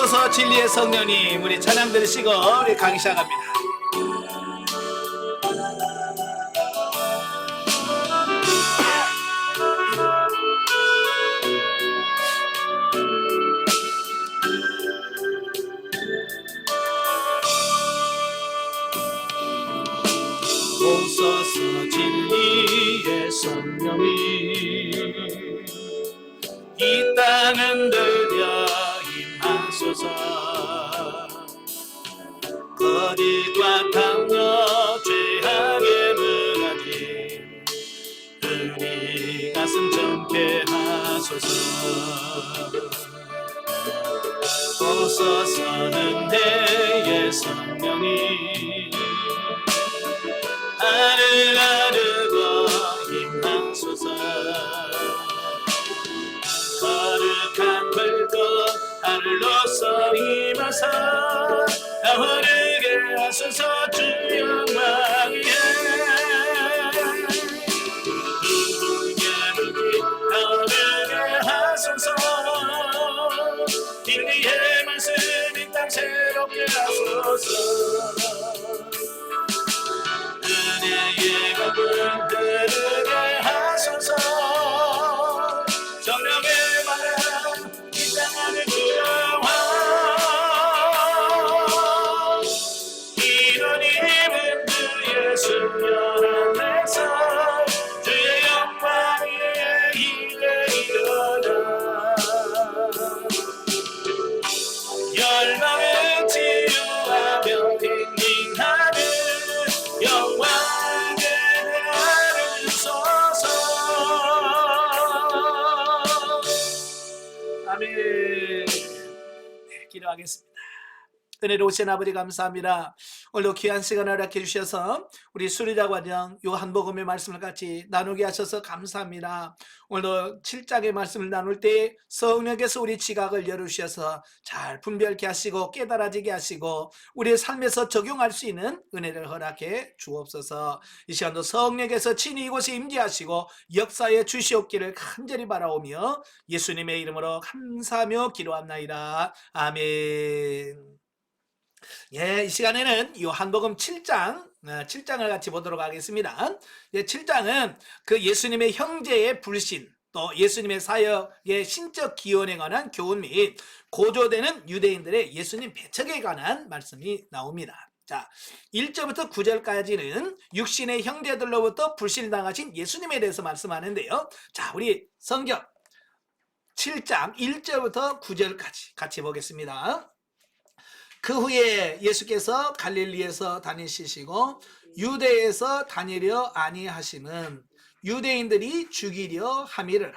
오소서 진리의 성령님, 우리 찬양 들으시고 우리 강의 시작합니다. 오소서 진리의 성령님, 이 땅은 들려 임하소서. 거짓과 탐욕 죄악에 무너진 우리 가슴 젊게 하소서. 오소서는 내의 성령이 하늘 나르고 임하소서. 거룩한 불꽃 하늘로서 임하사 나오르게 하소서. 주 영광 위에 불길 나오르게 하소서. 진리의 말씀 이 땅 새롭게 하소서. 은혜의 강물 흐르게 하소서. 성령의 바람 이 땅 안을 구하와. 이런 입은 주의 순결한 내서 주의 영광 위에 이르리로다. 열방을 치유하며 빙빙하는 영광의 나를 쏘소. 아멘. 네, 기도하겠습니다. 은혜로우신 아버지 감사합니다. 오늘도 귀한 시간을 허락해 주셔서 우리 수리자 과정 요한복음의 말씀을 같이 나누게 하셔서 감사합니다. 오늘도 7장의 말씀을 나눌 때 성령께서 우리 지각을 열어주셔서 잘 분별케 하시고 깨달아지게 하시고 우리의 삶에서 적용할 수 있는 은혜를 허락해 주옵소서. 이 시간도 성령께서 친히 이곳에 임재하시고 역사에 주시옵기를 간절히 바라오며 예수님의 이름으로 감사하며 기도합나이다. 아멘. 예, 이 시간에는 요한복음 7장을 같이 보도록 하겠습니다. 7장은 그 예수님의 형제의 불신, 또 예수님의 사역의 신적 기원에 관한 교훈 및 고조되는 유대인들의 예수님 배척에 관한 말씀이 나옵니다. 자, 1절부터 9절까지는 육신의 형제들로부터 불신당하신 예수님에 대해서 말씀하는데요. 자, 우리 성경 7장 1절부터 9절까지 같이 보겠습니다. 그 후에 예수께서 갈릴리에서 다니시고 유대에서 다니려 아니하심은 유대인들이 죽이려 함이르라.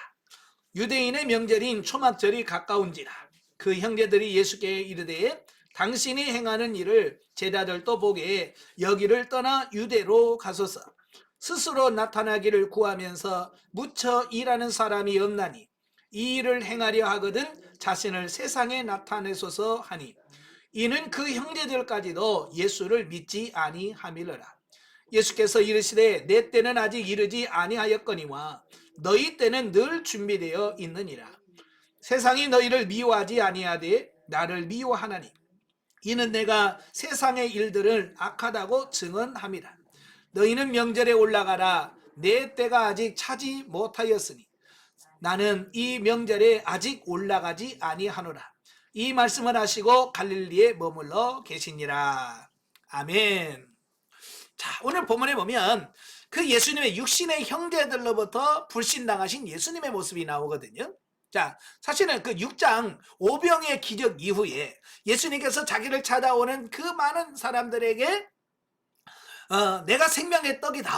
유대인의 명절인 초막절이 가까운지라. 그 형제들이 예수께 이르되 당신이 행하는 일을 제자들도 보게 여기를 떠나 유대로 가소서. 스스로 나타나기를 구하면서 무쳐 일하는 사람이 없나니 이 일을 행하려 하거든 자신을 세상에 나타내소서 하니 이는 그 형제들까지도 예수를 믿지 아니함이러라. 예수께서 이르시되 내 때는 아직 이르지 아니하였거니와 너희 때는 늘 준비되어 있느니라. 세상이 너희를 미워하지 아니하되 나를 미워하나니 이는 내가 세상의 일들을 악하다고 증언함이라. 너희는 명절에 올라가라. 내 때가 아직 차지 못하였으니 나는 이 명절에 아직 올라가지 아니하노라. 이 말씀을 하시고 갈릴리에 머물러 계시니라. 아멘. 자, 오늘 본문에 보면 그 예수님의 육신의 형제들로부터 불신당하신 예수님의 모습이 나오거든요. 자, 사실은 그 6장 오병의 기적 이후에 예수님께서 자기를 찾아오는 그 많은 사람들에게 내가 생명의 떡이다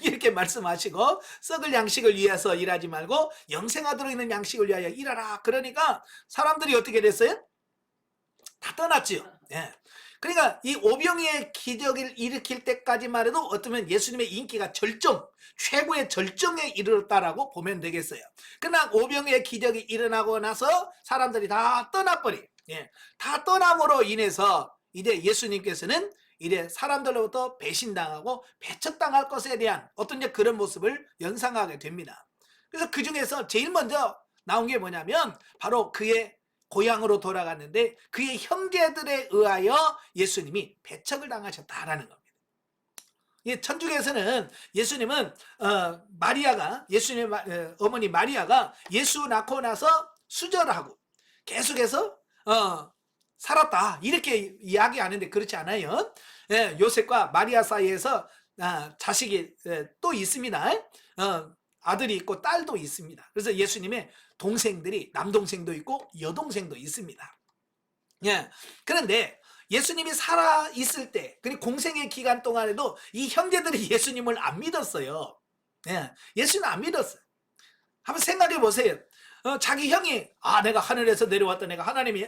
이렇게 말씀하시고 썩을 양식을 위해서 일하지 말고 영생하도록 있는 양식을 위하여 일하라. 그러니까 사람들이 어떻게 됐어요? 다 떠났지요. 예. 그러니까 이 오병이의 기적을 일으킬 때까지만 해도 어쩌면 예수님의 인기가 최고의 절정에 이르렀다라고 보면 되겠어요. 그러나 오병이의 기적이 일어나고 나서 사람들이 다 떠나버린, 다 떠남으로 인해서 이제 예수님께서는 이제 사람들로부터 배신당하고 배척당할 것에 대한 어떤 그런 모습을 연상하게 됩니다. 그래서 그 중에서 제일 먼저 나온 게 뭐냐면 바로 그의 고향으로 돌아갔는데 그의 형제들에 의하여 예수님이 배척을 당하셨다라는 겁니다. 예, 천주교에서는 예수님은 마리아가 예수님의 어머니 마리아가 예수 낳고 나서 수절하고 계속해서 살았다 이렇게 이야기하는데 그렇지 않아요. 예, 요셉과 마리아 사이에서 자식이 또 있습니다. 아들이 있고 딸도 있습니다. 그래서 예수님의 동생들이 남동생도 있고 여동생도 있습니다. 예, 그런데 예수님이 살아 있을 때, 그리고 공생의 기간 동안에도 이 형제들이 예수님을 안 믿었어요. 예, 예수님 안 믿었어요. 한번 생각해 보세요. 자기 형이 내가 하늘에서 내려왔다, 내가 하나님이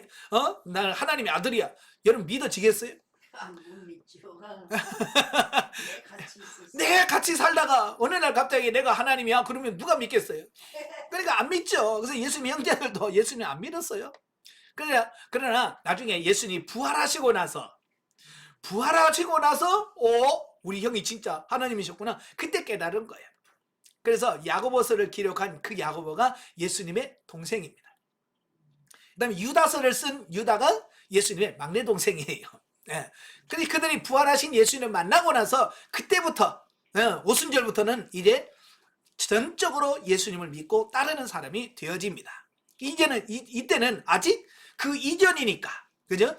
나는 하나님의 아들이야. 여러분 믿어지겠어요? 못 믿죠. 내가 같이 살다가 어느 날 갑자기 내가 하나님이야 그러면 누가 믿겠어요? 그러니까 안 믿죠. 그래서 예수님 형제들도 예수님 안 믿었어요. 그러나 나중에 예수님이 부활하시고 나서 우리 형이 진짜 하나님이셨구나 그때 깨달은 거예요. 그래서 야고보서를 기록한 그 야고보가 예수님의 동생입니다. 그 다음에 유다서를 쓴 유다가 예수님의 막내 동생이에요. 예. 근데 그들이 부활하신 예수님을 만나고 나서 그때부터 오순절부터는 이제 전적으로 예수님을 믿고 따르는 사람이 되어집니다. 이때는 아직 그 이전이니까, 그죠?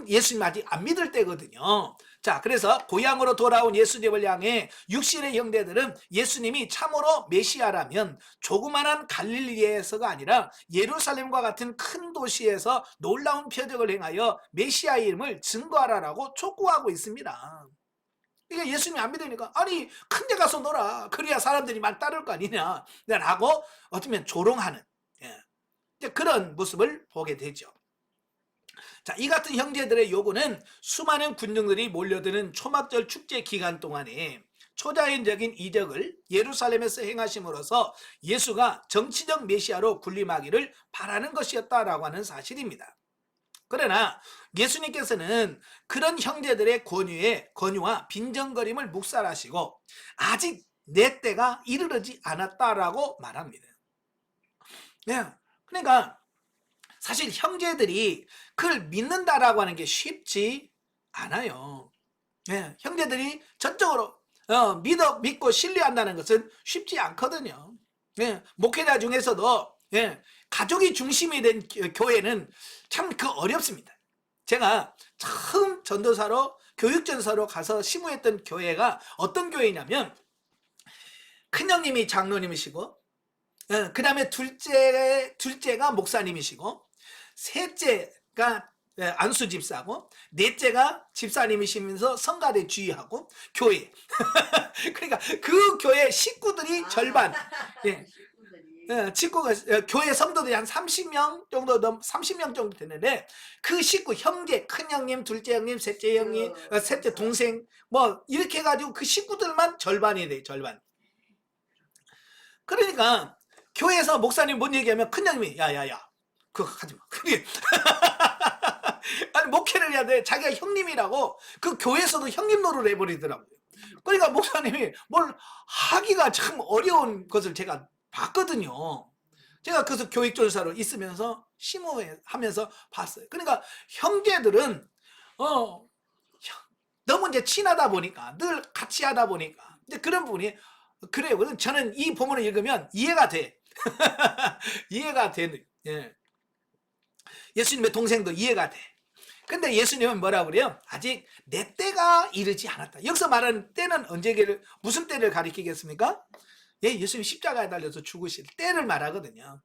예수님 아직 안 믿을 때거든요. 자, 그래서 고향으로 돌아온 예수님을 향해 육신의 형제들은 예수님이 참으로 메시아라면 조그만한 갈릴리에서가 아니라 예루살렘과 같은 큰 도시에서 놀라운 표적을 행하여 메시아의 이름을 증거하라라고 촉구하고 있습니다. 그러니까 예수님이 안 믿으니까 아니 큰 데 가서 놀아 그래야 사람들이 말 따를 거 아니냐 라고 어쩌면 조롱하는 그런 모습을 보게 되죠. 자, 이 같은 형제들의 요구는 수많은 군중들이 몰려드는 초막절 축제 기간 동안에 초자연적인 이적을 예루살렘에서 행하심으로써 예수가 정치적 메시아로 군림하기를 바라는 것이었다라고 하는 사실입니다. 그러나 예수님께서는 그런 형제들의 권유와 빈정거림을 묵살하시고 아직 내 때가 이르르지 않았다라고 말합니다. 그러니까 사실 형제들이 그걸 믿는다라고 하는 게 쉽지 않아요. 형제들이 전적으로 믿고 신뢰한다는 것은 쉽지 않거든요. 목회자 중에서도 가족이 중심이 된 교회는 참 어렵습니다. 제가 처음 전도사로 교육전사로 가서 심우했던 교회가 어떤 교회냐면 큰형님이 장로님이시고 그 다음에 둘째가 목사님이시고 셋째가 안수 집사고 넷째가 집사님이시면서 성가대 주의하고 교회 그러니까 그 교회 식구들이 절반 식구가 교회 성도들이 한 30명 정도 되는데 그 식구 형제 큰형님 둘째 형님 셋째 형님 셋째 동생 뭐 이렇게 해가지고 그 식구들만 절반이 돼 절반. 그러니까 교회에서 목사님 뭔 얘기하면 큰형님이 야야야 그거 하지마 아니 목회를 해야 돼 자기가 형님이라고 그 교회에서도 형님 노릇을 해버리더라고요. 그러니까 목사님이 뭘 하기가 참 어려운 것을 제가 봤거든요. 제가 그래서 교육전사로 있으면서 심호하면서 봤어요. 그러니까 형제들은 너무 이제 친하다 보니까 늘 같이 하다 보니까 이제 그런 부분이 그래요. 저는 이 본문을 읽으면 이해가 돼. 이해가 되는. 예수님의 동생도 이해가 돼. 근데 예수님은 뭐라고 그래요? 아직 내 때가 이르지 않았다. 여기서 말하는 때는 무슨 때를 가리키겠습니까? 예수님 십자가에 달려서 죽으실 때를 말하거든요.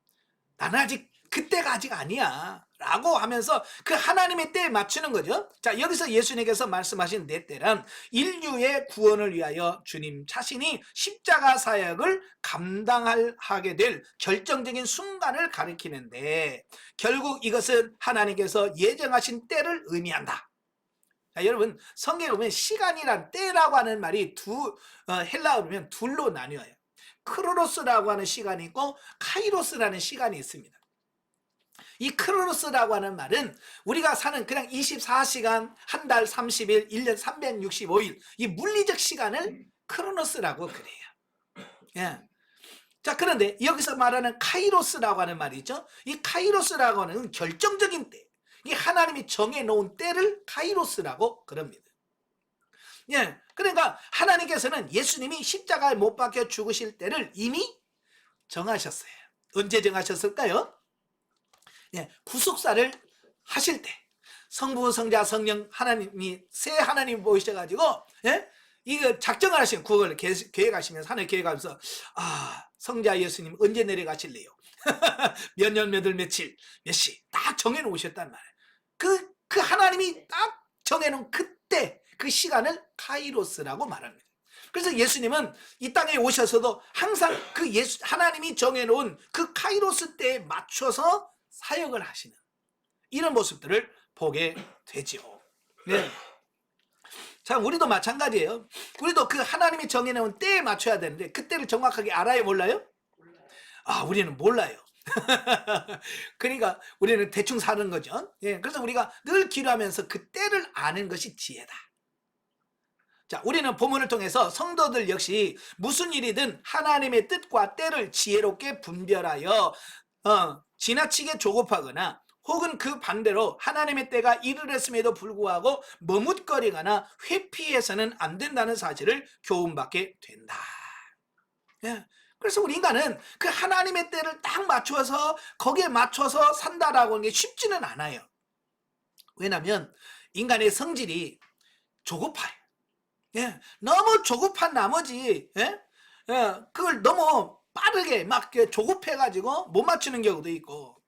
나는 아직 그때가 아직 아니야 라고 하면서 그 하나님의 때에 맞추는 거죠. 자, 여기서 예수님께서 말씀하신 내 때란 인류의 구원을 위하여 주님 자신이 십자가 사역을 감당하게 될 결정적인 순간을 가리키는데 결국 이것은 하나님께서 예정하신 때를 의미한다. 자, 여러분 성경에 보면 시간이란 때라고 하는 말이 헬라어로 보면 둘로 나뉘어요. 크로노스라고 하는 시간이 있고 카이로스라는 시간이 있습니다. 이 크로노스라고 하는 말은 우리가 사는 그냥 24시간, 한 달 30일, 1년 365일 이 물리적 시간을 크로노스라고 그래요. 자, 그런데 여기서 말하는 카이로스라고 하는 말이 있죠. 이 카이로스라고 하는 결정적인 때, 이 하나님이 정해놓은 때를 카이로스라고 그럽니다. 예, 그러니까 하나님께서는 예수님이 십자가에 못 박혀 죽으실 때를 이미 정하셨어요. 언제 정하셨을까요? 예, 구속사를 하실 때 성부, 성자, 성령 하나님이 세 하나님 보이셔가지고, 예? 이거 작정을 하신 그걸 계획하시면서 하나님 계획하면서, 아, 성자 예수님 언제 내려가실래요? 몇 년, 몇 월, 며칠, 몇 시 딱 정해놓으셨단 말이에요. 그 하나님이 딱 정해놓은 그때 그 시간을 카이로스라고 말합니다. 그래서 예수님은 이 땅에 오셔서도 항상 그 하나님이 정해놓은 그 카이로스 때에 맞춰서 사역을 하시는 이런 모습들을 보게 되죠. 네. 자, 우리도 마찬가지예요. 우리도 그 하나님이 정해놓은 때에 맞춰야 되는데 그때를 정확하게 알아요, 몰라요? 아, 우리는 몰라요. 그러니까 우리는 대충 사는 거죠. 예, 그래서 우리가 늘 기도하면서 그 때를 아는 것이 지혜다. 자, 우리는 본문을 통해서 성도들 역시 무슨 일이든 하나님의 뜻과 때를 지혜롭게 분별하여 지나치게 조급하거나 혹은 그 반대로 하나님의 때가 이르렀음에도 불구하고 머뭇거리거나 회피해서는 안 된다는 사실을 교훈받게 된다. 예. 그래서 우리 인간은 그 하나님의 때를 딱 맞춰서 거기에 맞춰서 산다라고 하는 게 쉽지는 않아요. 왜냐하면 인간의 성질이 조급해요. 예, 너무 조급한 나머지, 예? 예, 그걸 너무 빠르게 막 조급해가지고 못 맞추는 경우도 있고,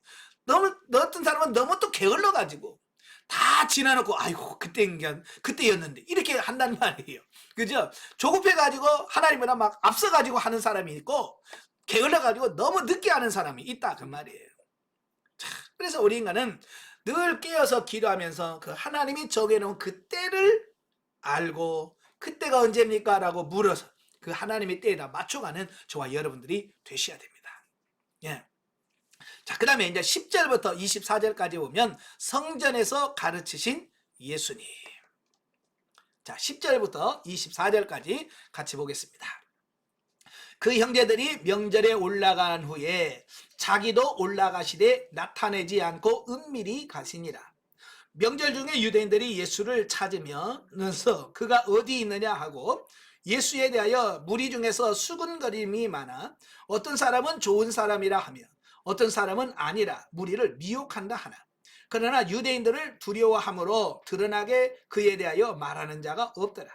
어떤 사람은 너무 또 게을러가지고 다 지나놓고, 아이고, 그때였는데, 이렇게 한단 말이에요. 그죠? 조급해가지고 하나님이랑 막 앞서가지고 하는 사람이 있고, 게을러가지고 너무 늦게 하는 사람이 있다, 그 말이에요. 자, 그래서 우리 인간은 늘 깨어서 기도하면서 그 하나님이 정해놓은 그때를 알고, 그때가 언제입니까? 라고 물어서 그 하나님의 때에다 맞춰가는 저와 여러분들이 되셔야 됩니다. 예. 자, 그 다음에 이제 10절부터 24절까지 보면 성전에서 가르치신 예수님. 자, 10절부터 24절까지 같이 보겠습니다. 그 형제들이 명절에 올라간 후에 자기도 올라가시되 나타내지 않고 은밀히 가시니라. 명절 중에 유대인들이 예수를 찾으면서 그가 어디 있느냐 하고 예수에 대하여 무리 중에서 수군거림이 많아 어떤 사람은 좋은 사람이라 하며 어떤 사람은 아니라 무리를 미혹한다 하나. 그러나 유대인들을 두려워함으로 드러나게 그에 대하여 말하는 자가 없더라.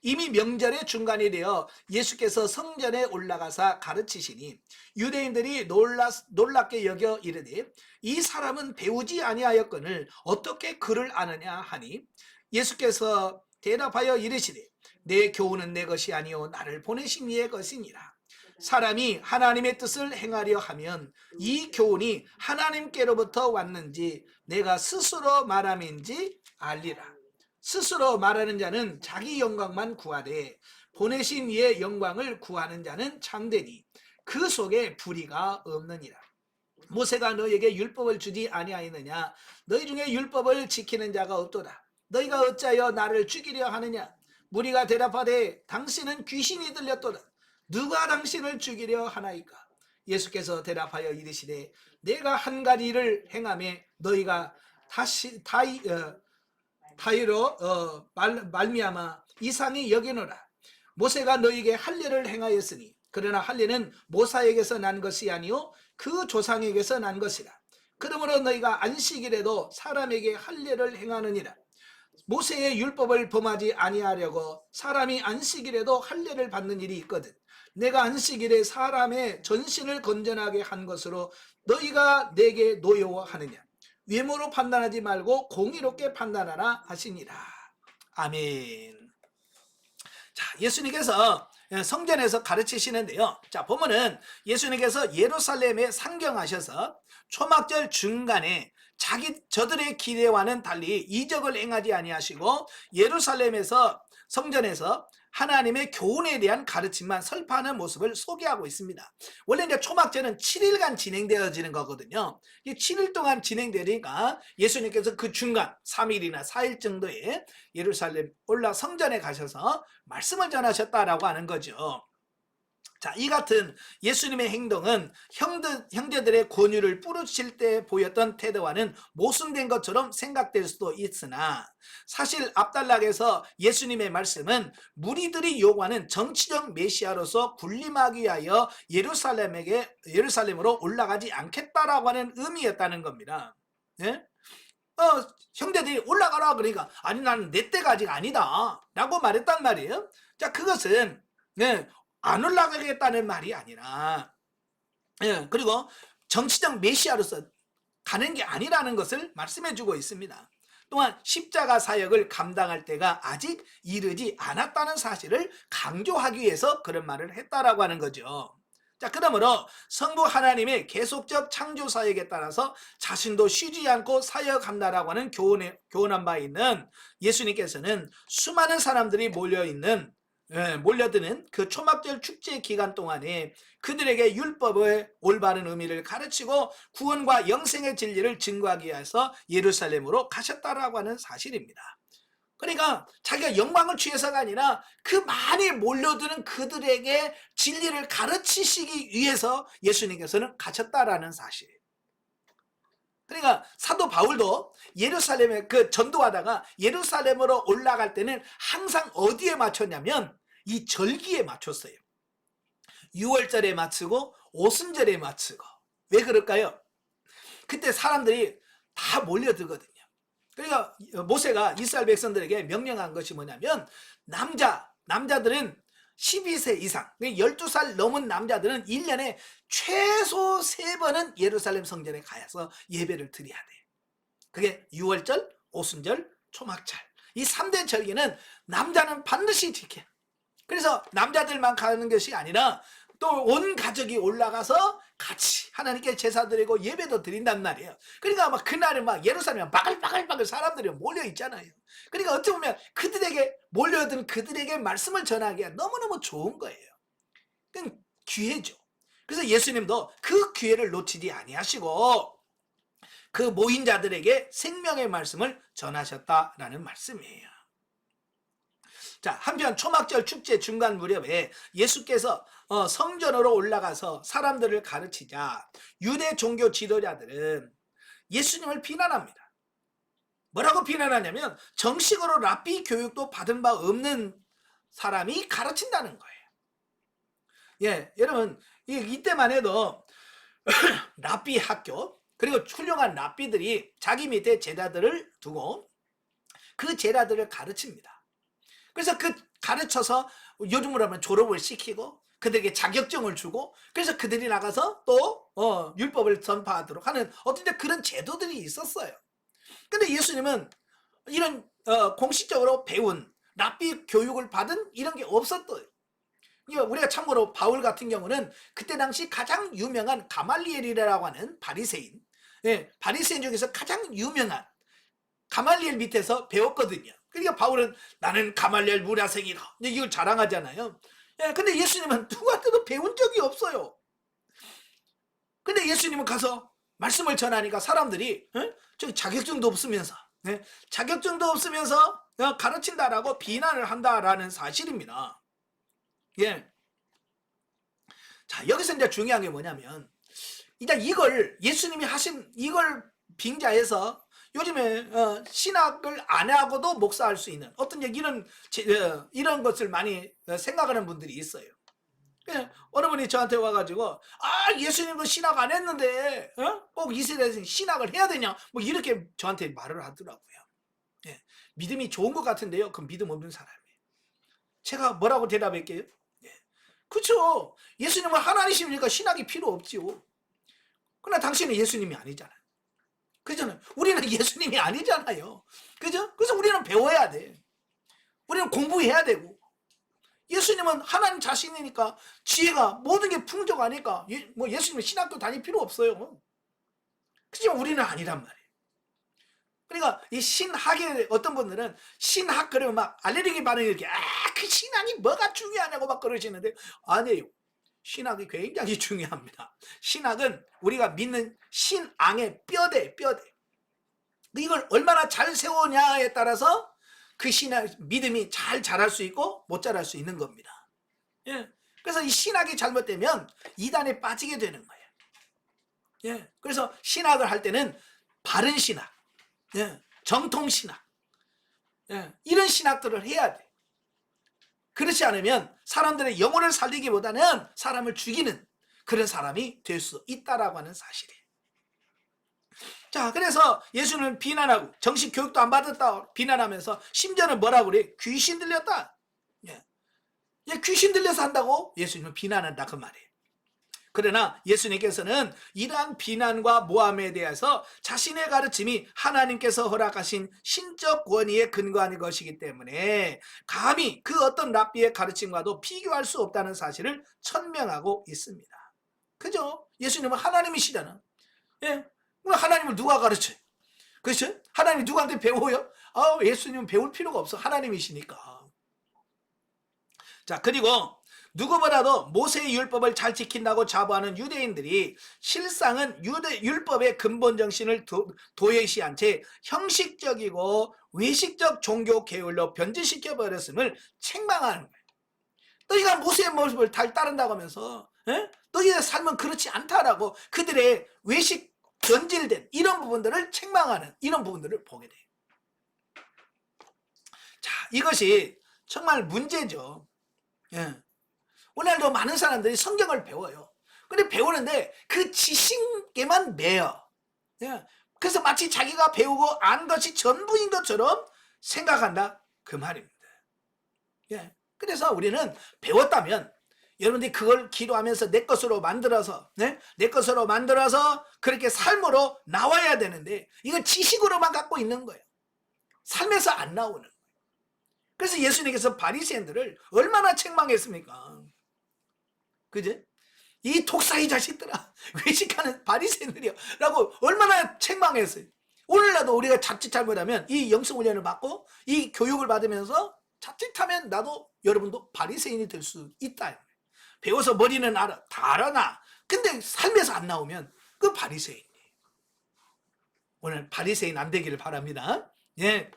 이미 명절의 중간이 되어 예수께서 성전에 올라가사 가르치시니 유대인들이 놀랍게 여겨 이르되 이 사람은 배우지 아니하였거늘 어떻게 그를 아느냐 하니 예수께서 대답하여 이르시되 내 교훈은 내 것이 아니요 나를 보내신 이의 것이니라. 사람이 하나님의 뜻을 행하려 하면 이 교훈이 하나님께로부터 왔는지 내가 스스로 말함인지 알리라. 스스로 말하는 자는 자기 영광만 구하되 보내신 이의 영광을 구하는 자는 참되니 그 속에 불의가 없느니라. 모세가 너에게 율법을 주지 아니하였느냐? 너희 중에 율법을 지키는 자가 없도다. 너희가 어찌하여 나를 죽이려 하느냐? 무리가 대답하되 당신은 귀신이 들렸도다. 누가 당신을 죽이려 하나이까? 예수께서 대답하여 이르시되 내가 한 가지 일을 행하매 너희가 다이로 말미암아 이상히 여기노라. 모세가 너희에게 할례를 행하였으니 그러나 할례는 모사에게서 난 것이 아니요 그 조상에게서 난 것이라. 그러므로 너희가 안식일에도 사람에게 할례를 행하느니라. 모세의 율법을 범하지 아니하려고 사람이 안식일에도 할례를 받는 일이 있거든. 내가 안식일에 사람의 전신을 건전하게 한 것으로 너희가 내게 노여워하느냐? 외모로 판단하지 말고 공의롭게 판단하라 하시니라. 아멘. 자, 예수님께서 성전에서 가르치시는데요. 자, 보면은 예수님께서 예루살렘에 상경하셔서 초막절 중간에 저들의 기대와는 달리 이적을 행하지 아니하시고 예루살렘에서 성전에서 하나님의 교훈에 대한 가르침만 설파하는 모습을 소개하고 있습니다. 원래 이제 초막절은 7일간 진행되어지는 거거든요. 7일 동안 진행되니까 예수님께서 그 중간 3일이나 4일 정도에 예루살렘 성전에 가셔서 말씀을 전하셨다라고 하는 거죠. 자, 이 같은 예수님의 행동은 형제들의 권유를 뿌리칠 때 보였던 태도와는 모순된 것처럼 생각될 수도 있으나 사실 앞단락에서 예수님의 말씀은 무리들이 요구하는 정치적 메시아로서 군림하기 위하여 예루살렘으로 올라가지 않겠다라고 하는 의미였다는 겁니다. 네? 형제들이 올라가라 그러니까 아니 나는 내 때가 아직 아니다 라고 말했단 말이에요. 자, 그것은 안 올라가겠다는 말이 아니라 그리고 정치적 메시아로서 가는 게 아니라는 것을 말씀해 주고 있습니다. 또한 십자가 사역을 감당할 때가 아직 이르지 않았다는 사실을 강조하기 위해서 그런 말을 했다라고 하는 거죠. 자, 그러므로 성부 하나님의 계속적 창조 사역에 따라서 자신도 쉬지 않고 사역한다라고 하는 교훈한 바 있는 예수님께서는 수많은 사람들이 몰려드는 그 초막절 축제 기간 동안에 그들에게 율법의 올바른 의미를 가르치고 구원과 영생의 진리를 증거하기 위해서 예루살렘으로 가셨다라고 하는 사실입니다. 그러니까 자기가 영광을 취해서가 아니라 그 많이 몰려드는 그들에게 진리를 가르치시기 위해서 예수님께서는 가셨다라는 사실. 그러니까 사도 바울도 예루살렘에 전도하다가 예루살렘으로 올라갈 때는 항상 어디에 맞췄냐면 이 절기에 맞췄어요. 6월절에 맞추고 오순절에 맞추고. 왜 그럴까요? 그때 사람들이 다 몰려들거든요. 그러니까 모세가 이스라엘 백성들에게 명령한 것이 뭐냐면 남자들은 12세 이상 12살 넘은 남자들은 1년에 최소 3번은 예루살렘 성전에 가서 예배를 드려야 돼. 그게 6월절, 오순절, 초막절. 이 3대 절기는 남자는 반드시 지켜. 그래서 남자들만 가는 것이 아니라 또 온 가족이 올라가서 같이 하나님께 제사 드리고 예배도 드린단 말이에요. 그러니까 막 그날은 막 예루살렘에 바글바글 사람들이 몰려 있잖아요. 그러니까 어찌 보면 그들에게 몰려든 그들에게 말씀을 전하기가 너무너무 좋은 거예요. 그건 기회죠. 그래서 예수님도 그 기회를 놓치지 아니하시고 그 모인 자들에게 생명의 말씀을 전하셨다라는 말씀이에요. 자, 한편 초막절 축제 중간 무렵에 예수께서 성전으로 올라가서 사람들을 가르치자 유대 종교 지도자들은 예수님을 비난합니다. 뭐라고 비난하냐면 정식으로 랍비 교육도 받은 바 없는 사람이 가르친다는 거예요. 예, 여러분 이때만 해도 랍비 학교 그리고 훌륭한 랍비들이 자기 밑에 제자들을 두고 그 제자들을 가르칩니다. 그래서 그 가르쳐서 요즘으로 하면 졸업을 시키고 그들에게 자격증을 주고 그래서 그들이 나가서 또 율법을 전파하도록 하는 어떤 그런 제도들이 있었어요. 근데 예수님은 이런 공식적으로 배운 랍비 교육을 받은 이런 게 없었어요. 우리가 참고로 바울 같은 경우는 그때 당시 가장 유명한 가말리엘이라고 하는 바리새인, 바리새인 중에서 가장 유명한 가말리엘 밑에서 배웠거든요. 그러니까 바울은 나는 가말리엘 문화생이다 이걸 자랑하잖아요. 근데 예수님은 누구한테도 배운 적이 없어요. 근데 예수님은 가서 말씀을 전하니까 사람들이 저기 자격증도 없으면서 가르친다라고 비난을 한다라는 사실입니다. 예. 자, 여기서 이제 중요한 게 뭐냐면 일단 이걸 예수님이 하신 이걸 빙자해서 요즘에 신학을 안 하고도 목사할 수 있는 어떤 이런 것을 많이 생각하는 분들이 있어요. 어느 분이 저한테 와가지고 예수님도 신학 안 했는데 꼭 이 세대에서 신학을 해야 되냐 뭐 이렇게 저한테 말을 하더라고요. 믿음이 좋은 것 같은데요. 그 믿음 없는 사람이에요. 제가 뭐라고 대답할게요? 그렇죠. 예수님은 하나님이시니까 신학이 필요 없지요. 그러나 당신은 예수님이 아니잖아요. 그잖아요. 우리는 예수님이 아니잖아요. 그죠? 그래서 우리는 배워야 돼. 우리는 공부해야 되고. 예수님은 하나님 자신이니까 지혜가 모든 게 풍족하니까 예수님은 신학도 다닐 필요 없어요. 그렇지만 우리는 아니란 말이에요. 그러니까 이 신학에 어떤 분들은 신학 그러면 막 알레르기 반응이 이렇게 그 신학이 뭐가 중요하냐고 막 그러시는데 아니에요. 신학이 굉장히 중요합니다. 신학은 우리가 믿는 신앙의 뼈대. 이걸 얼마나 잘 세우냐에 따라서 그 신학 믿음이 잘 자랄 수 있고 못 자랄 수 있는 겁니다. 그래서 이 신학이 잘못되면 이단에 빠지게 되는 거예요. 예. 그래서 신학을 할 때는 바른 신학, 예. 정통 신학, 예. 이런 신학들을 해야 돼. 그렇지 않으면 사람들의 영혼을 살리기보다는 사람을 죽이는 그런 사람이 될 수 있다라고 하는 사실이에요. 자, 그래서 예수는 비난하고 정식 교육도 안 받았다 비난하면서 심지어는 뭐라고 그래? 귀신 들렸다. 예. 예, 귀신 들려서 한다고 예수님은 비난한다 그 말이에요. 그러나 예수님께서는 이러한 비난과 모함에 대해서 자신의 가르침이 하나님께서 허락하신 신적 권위에 근거하는 것이기 때문에 감히 그 어떤 랍비의 가르침과도 비교할 수 없다는 사실을 천명하고 있습니다. 그죠? 예수님은 하나님이시잖아. 예? 하나님을 누가 가르쳐요? 그렇죠? 하나님이 누구한테 배워요? 예수님은 배울 필요가 없어. 하나님이시니까. 자, 그리고 누구보다도 모세의 율법을 잘 지킨다고 자부하는 유대인들이 실상은 율법의 근본 정신을 도외시한 채 형식적이고 외식적 종교 계율로 변질시켜 버렸음을 책망하는 거예요. 너희가 모세의 모습을 잘 따른다고 하면서 너희의 삶은 그렇지 않다라고 그들의 외식 변질된 이런 부분들을 책망하는 이런 부분들을 보게 돼요. 자, 이것이 정말 문제죠. 예. 오늘도 많은 사람들이 성경을 배워요. 근데 배우는데 그 지식에만 매여. 예. 그래서 마치 자기가 배우고 안 것이 전부인 것처럼 생각한다 그 말입니다. 예. 그래서 우리는 배웠다면 여러분들이 그걸 기도하면서 내 것으로 만들어서 내 것으로 만들어서 그렇게 삶으로 나와야 되는데 이건 지식으로만 갖고 있는 거예요. 삶에서 안 나오는 거예요. 그래서 예수님께서 바리새인들을 얼마나 책망했습니까? 그제? 이 독사의 자식들아, 외식하는 바리새인들이요 라고 얼마나 책망했어요. 오늘날도 우리가 자칫 잘못하면 이 영성훈련을 받고 이 교육을 받으면서 자칫하면 나도 여러분도 바리새인이 될 수 있다. 배워서 머리는 알아, 다 알아나. 근데 삶에서 안 나오면 그 바리새인이에요. 오늘 바리새인 안 되기를 바랍니다. 예.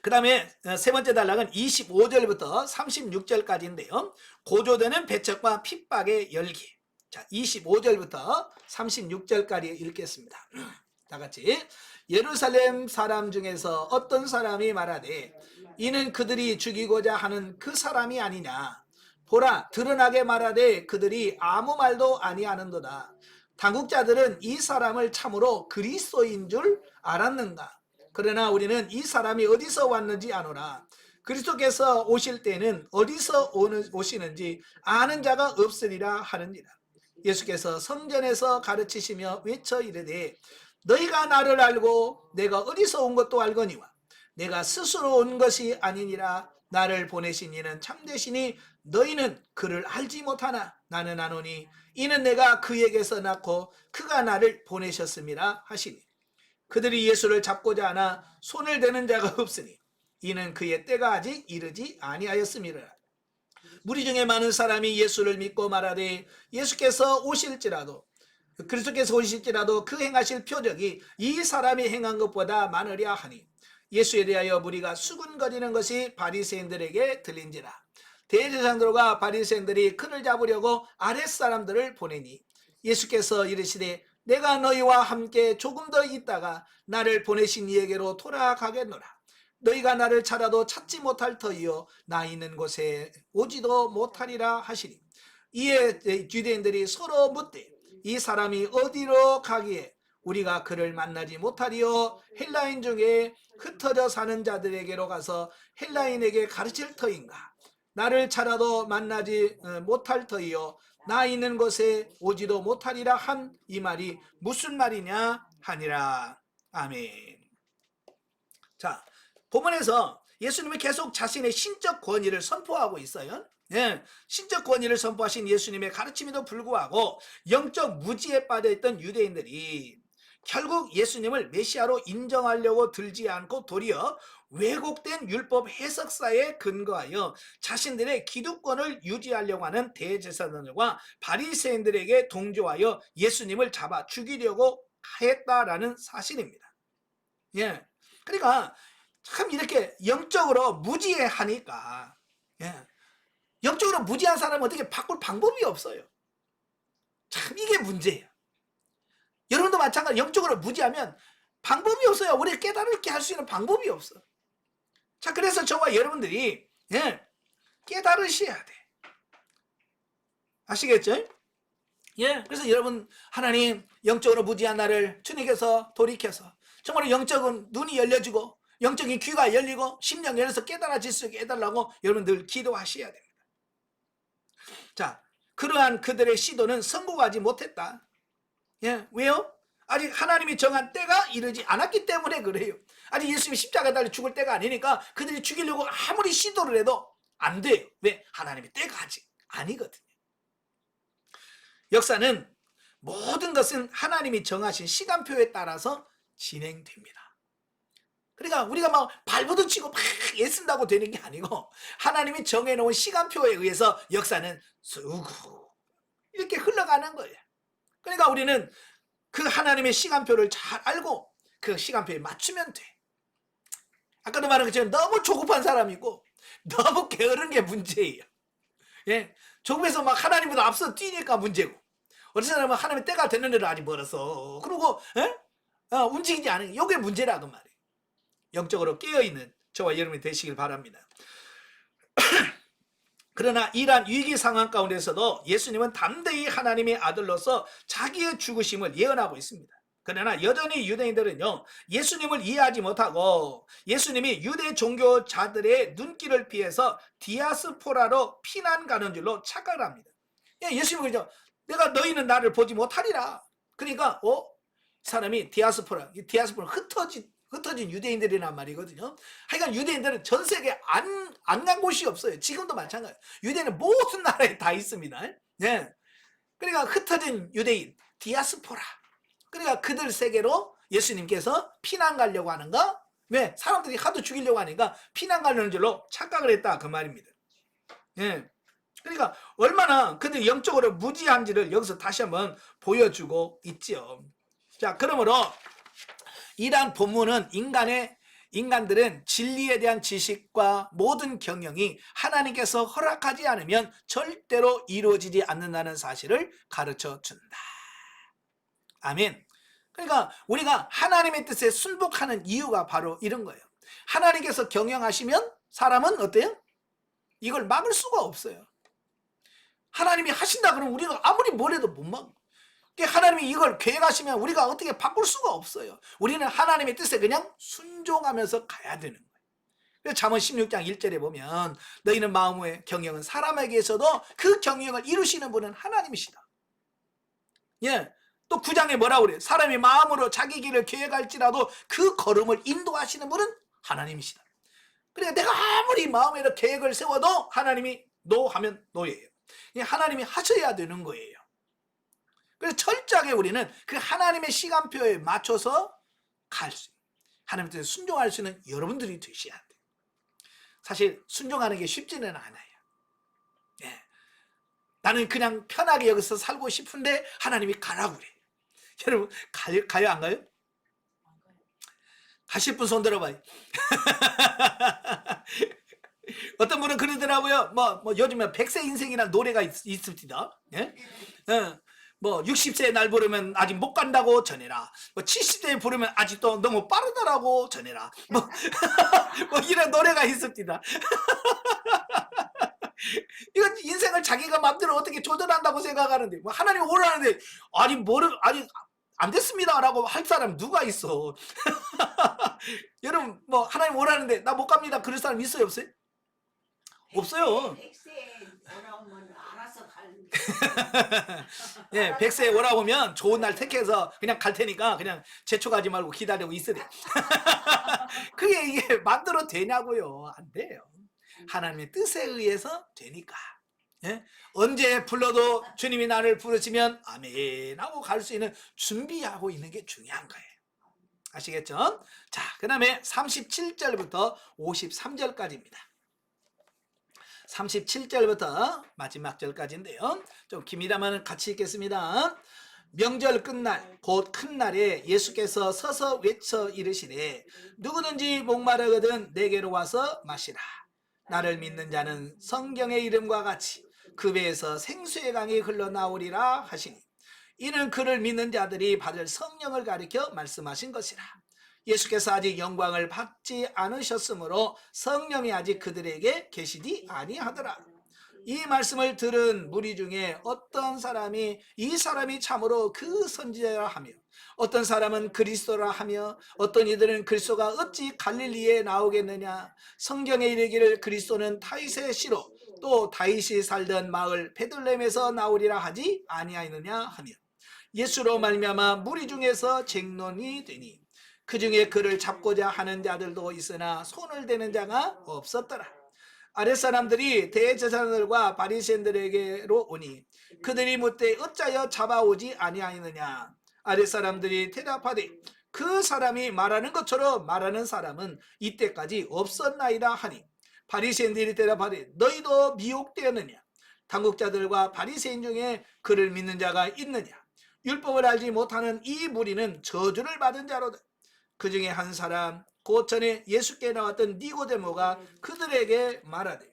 그 다음에 세 번째 단락은 25절부터 36절까지인데요. 고조되는 배척과 핍박의 열기. 자, 25절부터 36절까지 읽겠습니다. 다 같이. 예루살렘 사람 중에서 어떤 사람이 말하되 이는 그들이 죽이고자 하는 그 사람이 아니냐. 보라, 드러나게 말하되 그들이 아무 말도 아니하는도다. 당국자들은 이 사람을 참으로 그리스도인 줄 알았는가. 그러나 우리는 이 사람이 어디서 왔는지 아노라. 그리스도께서 오실 때는 어디서 오시는지 아는 자가 없으리라 하느니라. 예수께서 성전에서 가르치시며 외쳐 이르되 너희가 나를 알고 내가 어디서 온 것도 알거니와 내가 스스로 온 것이 아니니라. 나를 보내신 이는 참되시니 너희는 그를 알지 못하나 나는 아노니 이는 내가 그에게서 낳고 그가 나를 보내셨음이라 하시니. 그들이 예수를 잡고자 하나 손을 대는 자가 없으니 이는 그의 때가 아직 이르지 아니하였음이라. 무리 중에 많은 사람이 예수를 믿고 말하되 예수께서 오실지라도 그리스도께서 오실지라도 그 행하실 표적이 이 사람이 행한 것보다 많으랴 하니 예수에 대하여 무리가 수군거리는 것이 바리새인들에게 들린지라. 대제사장들과 바리새인들이 그를 잡으려고 아랫사람들을 보내니 예수께서 이르시되 내가 너희와 함께 조금 더 있다가 나를 보내신 이에게로 돌아가겠노라. 너희가 나를 찾아도 찾지 못할 터이요 나 있는 곳에 오지도 못하리라 하시니. 이에 유대인들이 서로 묻되 이 사람이 어디로 가기에 우리가 그를 만나지 못하리요. 헬라인 중에 흩어져 사는 자들에게로 가서 헬라인에게 가르칠 터인가. 나를 찾아도 만나지 못할 터이요 나 있는 곳에 오지도 못하리라 한 이 말이 무슨 말이냐 하니라. 아멘. 자, 본문에서 예수님이 계속 자신의 신적 권위를 선포하고 있어요. 예, 신적 권위를 선포하신 예수님의 가르침에도 불구하고 영적 무지에 빠져있던 유대인들이 결국 예수님을 메시아로 인정하려고 들지 않고 도리어 왜곡된 율법 해석사에 근거하여 자신들의 기득권을 유지하려고 하는 대제사장들과 바리새인들에게 동조하여 예수님을 잡아 죽이려고 했다라는 사실입니다. 예, 그러니까 참 이렇게 영적으로 무지하니까 영적으로 무지한 사람은 어떻게 바꿀 방법이 없어요. 참 이게 문제예요. 여러분도 마찬가지로 영적으로 무지하면 방법이 없어요. 우리 깨달게 할 수 있는 방법이 없어. 자, 그래서 저와 여러분들이 깨달으셔야 돼. 아시겠죠? 그래서 여러분, 하나님 영적으로 무지한 나를 주님께서 돌이켜서 정말 영적인 눈이 열려지고 영적인 귀가 열리고 심령 열려서 깨달아질 수 있게 해달라고 여러분들 기도하셔야 됩니다. 자, 그러한 그들의 시도는 성공하지 못했다. 왜요? 아직 하나님이 정한 때가 이르지 않았기 때문에 그래요. 아직 예수님이 십자가에 달려 죽을 때가 아니니까 그들이 죽이려고 아무리 시도를 해도 안 돼요. 왜? 하나님의 때가 아직 아니거든요. 역사는 모든 것은 하나님이 정하신 시간표에 따라서 진행됩니다. 그러니까 우리가 막 발버둥 치고 막 애쓴다고 되는 게 아니고 하나님이 정해놓은 시간표에 의해서 역사는 쑥 이렇게 흘러가는 거예요. 그러니까 우리는 그 하나님의 시간표를 잘 알고 그 시간표에 맞추면 돼. 아까도 말한 것처럼 너무 조급한 사람이고 너무 게으른 게 문제예요. 조급해서 막 하나님보다 앞서 뛰니까 문제고, 어떤 사람은 하나님의 때가 되는 데를 아직 멀었어. 그리고 움직이지 않은 게 이게 문제라 그 말이에요. 영적으로 깨어있는 저와 여러분이 되시길 바랍니다. 그러나 이러한 위기 상황 가운데서도 예수님은 담대히 하나님의 아들로서 자기의 죽으심을 예언하고 있습니다. 그러나 여전히 유대인들은요, 예수님을 이해하지 못하고 예수님이 유대 종교자들의 눈길을 피해서 디아스포라로 피난 가는 줄로 착각을 합니다. 예수님은 그죠? 내가 너희는 나를 보지 못하리라. 그러니까 사람이 디아스포라는 흩어진 유대인들이란 말이거든요. 하여간 유대인들은 전 세계에 안 간 곳이 없어요. 지금도 마찬가지예요. 유대인은 모든 나라에 다 있습니다. 그러니까 흩어진 유대인, 디아스포라. 그러니까 그들 세계로 예수님께서 피난 가려고 하는가? 왜? 사람들이 하도 죽이려고 하니까 피난 가려는 줄로 착각을 했다 그 말입니다. 그러니까 얼마나 그들이 영적으로 무지한지를 여기서 다시 한번 보여주고 있죠. 자, 그러므로 이러한 본문은 인간들은 진리에 대한 지식과 모든 경영이 하나님께서 허락하지 않으면 절대로 이루어지지 않는다는 사실을 가르쳐 준다. 아멘. 그러니까 우리가 하나님의 뜻에 순복하는 이유가 바로 이런 거예요. 하나님께서 경영하시면 사람은 어때요? 이걸 막을 수가 없어요. 하나님이 하신다 그러면 우리가 아무리 뭘 해도 못 막. 하나님이 이걸 계획하시면 우리가 어떻게 바꿀 수가 없어요. 우리는 하나님의 뜻에 그냥 순종하면서 가야 되는 거예요. 그래서 잠언 16장 1절에 보면 너희는 마음의 경영은 사람에게서도 그 경영을 이루시는 분은 하나님이시다. 또 9장에 뭐라고 그래요? 사람이 마음으로 자기 길을 계획할지라도 그 걸음을 인도하시는 분은 하나님이시다. 그러니까 내가 아무리 마음에 계획을 세워도 하나님이 노 하면 노예요. 하나님이 하셔야 되는 거예요. 그래서 철저하게 우리는 그 하나님의 시간표에 맞춰서 갈 수 있는, 하나님 뜻에 순종할 수 있는 여러분들이 되셔야 돼요. 사실 순종하는 게 쉽지는 않아요. 나는 그냥 편하게 여기서 살고 싶은데 하나님이 가라고 그래. 여러분 가요 안 가요? 가실 분 손 들어봐요. 어떤 분은 그러더라고요. 뭐 요즘에 100세 인생이라는 노래가 있습니다. 뭐 60세에 날 부르면 아직 못 간다고 전해라. 뭐 70세에 부르면 아직도 너무 빠르다라고 전해라. 뭐 이런 노래가 있습니다. 이건 인생을 자기가 마음대로 어떻게 조절한다고 생각하는데, 뭐 하나님이 오라는데 아직 안 됐습니다라고 할 사람 누가 있어? 여러분 뭐 하나님 오라는데 나 못 갑니다 그럴 사람 있어요 없어요? 없어요. 100세 오라오면 알아서 가는 예, 100세에 오라오면 좋은 날 택해서 그냥 갈 테니까 그냥 재촉하지 말고 기다리고 있으래. 그게 이게 마음대로 되냐고요? 안 돼요. 하나님의 뜻에 의해서 되니까. 언제 불러도 주님이 나를 부르시면 아멘 하고 갈 수 있는 준비하고 있는 게 중요한 거예요. 아시겠죠? 자, 그 다음에 37절부터 53절까지입니다. 37절부터 마지막 절까지인데요. 좀 긴이라면 같이 읽겠습니다. 명절 끝날 곧 큰 날에 예수께서 서서 외쳐 이르시되 누구든지 목마르거든 내게로 와서 마시라. 나를 믿는 자는 성경의 이름과 같이 그 배에서 생수의 강이 흘러나오리라 하시니 이는 그를 믿는 자들이 받을 성령을 가리켜 말씀하신 것이라. 예수께서 아직 영광을 받지 않으셨으므로 성령이 아직 그들에게 계시지 아니하더라. 이 말씀을 들은 무리 중에 어떤 사람이 이 사람이 참으로 그 선지자라 하며 어떤 사람은 그리스도라 하며 어떤 이들은 그리스도가 어찌 갈릴리에 나오겠느냐, 성경에 이르기를 그리스도는 다윗의 씨로 또 다윗이 살던 마을 베들레헴에서 나오리라 하지 아니하느냐 하며 예수로 말미암아 무리 중에서 쟁론이 되니 그 중에 그를 잡고자 하는 자들도 있으나 손을 대는 자가 없었더라. 아랫사람들이 대제사장들과 바리새인들에게로 오니 그들이 묻되 어찌하여 잡아오지 아니하느냐. 아랫사람들이 대답하되 그 사람이 말하는 것처럼 말하는 사람은 이때까지 없었나이다 하니 바리새인들이 대답하되 너희도 미혹되었느냐. 당국자들과 바리새인 중에 그를 믿는 자가 있느냐. 율법을 알지 못하는 이 무리는 저주를 받은 자로다. 그 중에 한 사람 곧 전에 예수께 나왔던 니고데모가 그들에게 말하되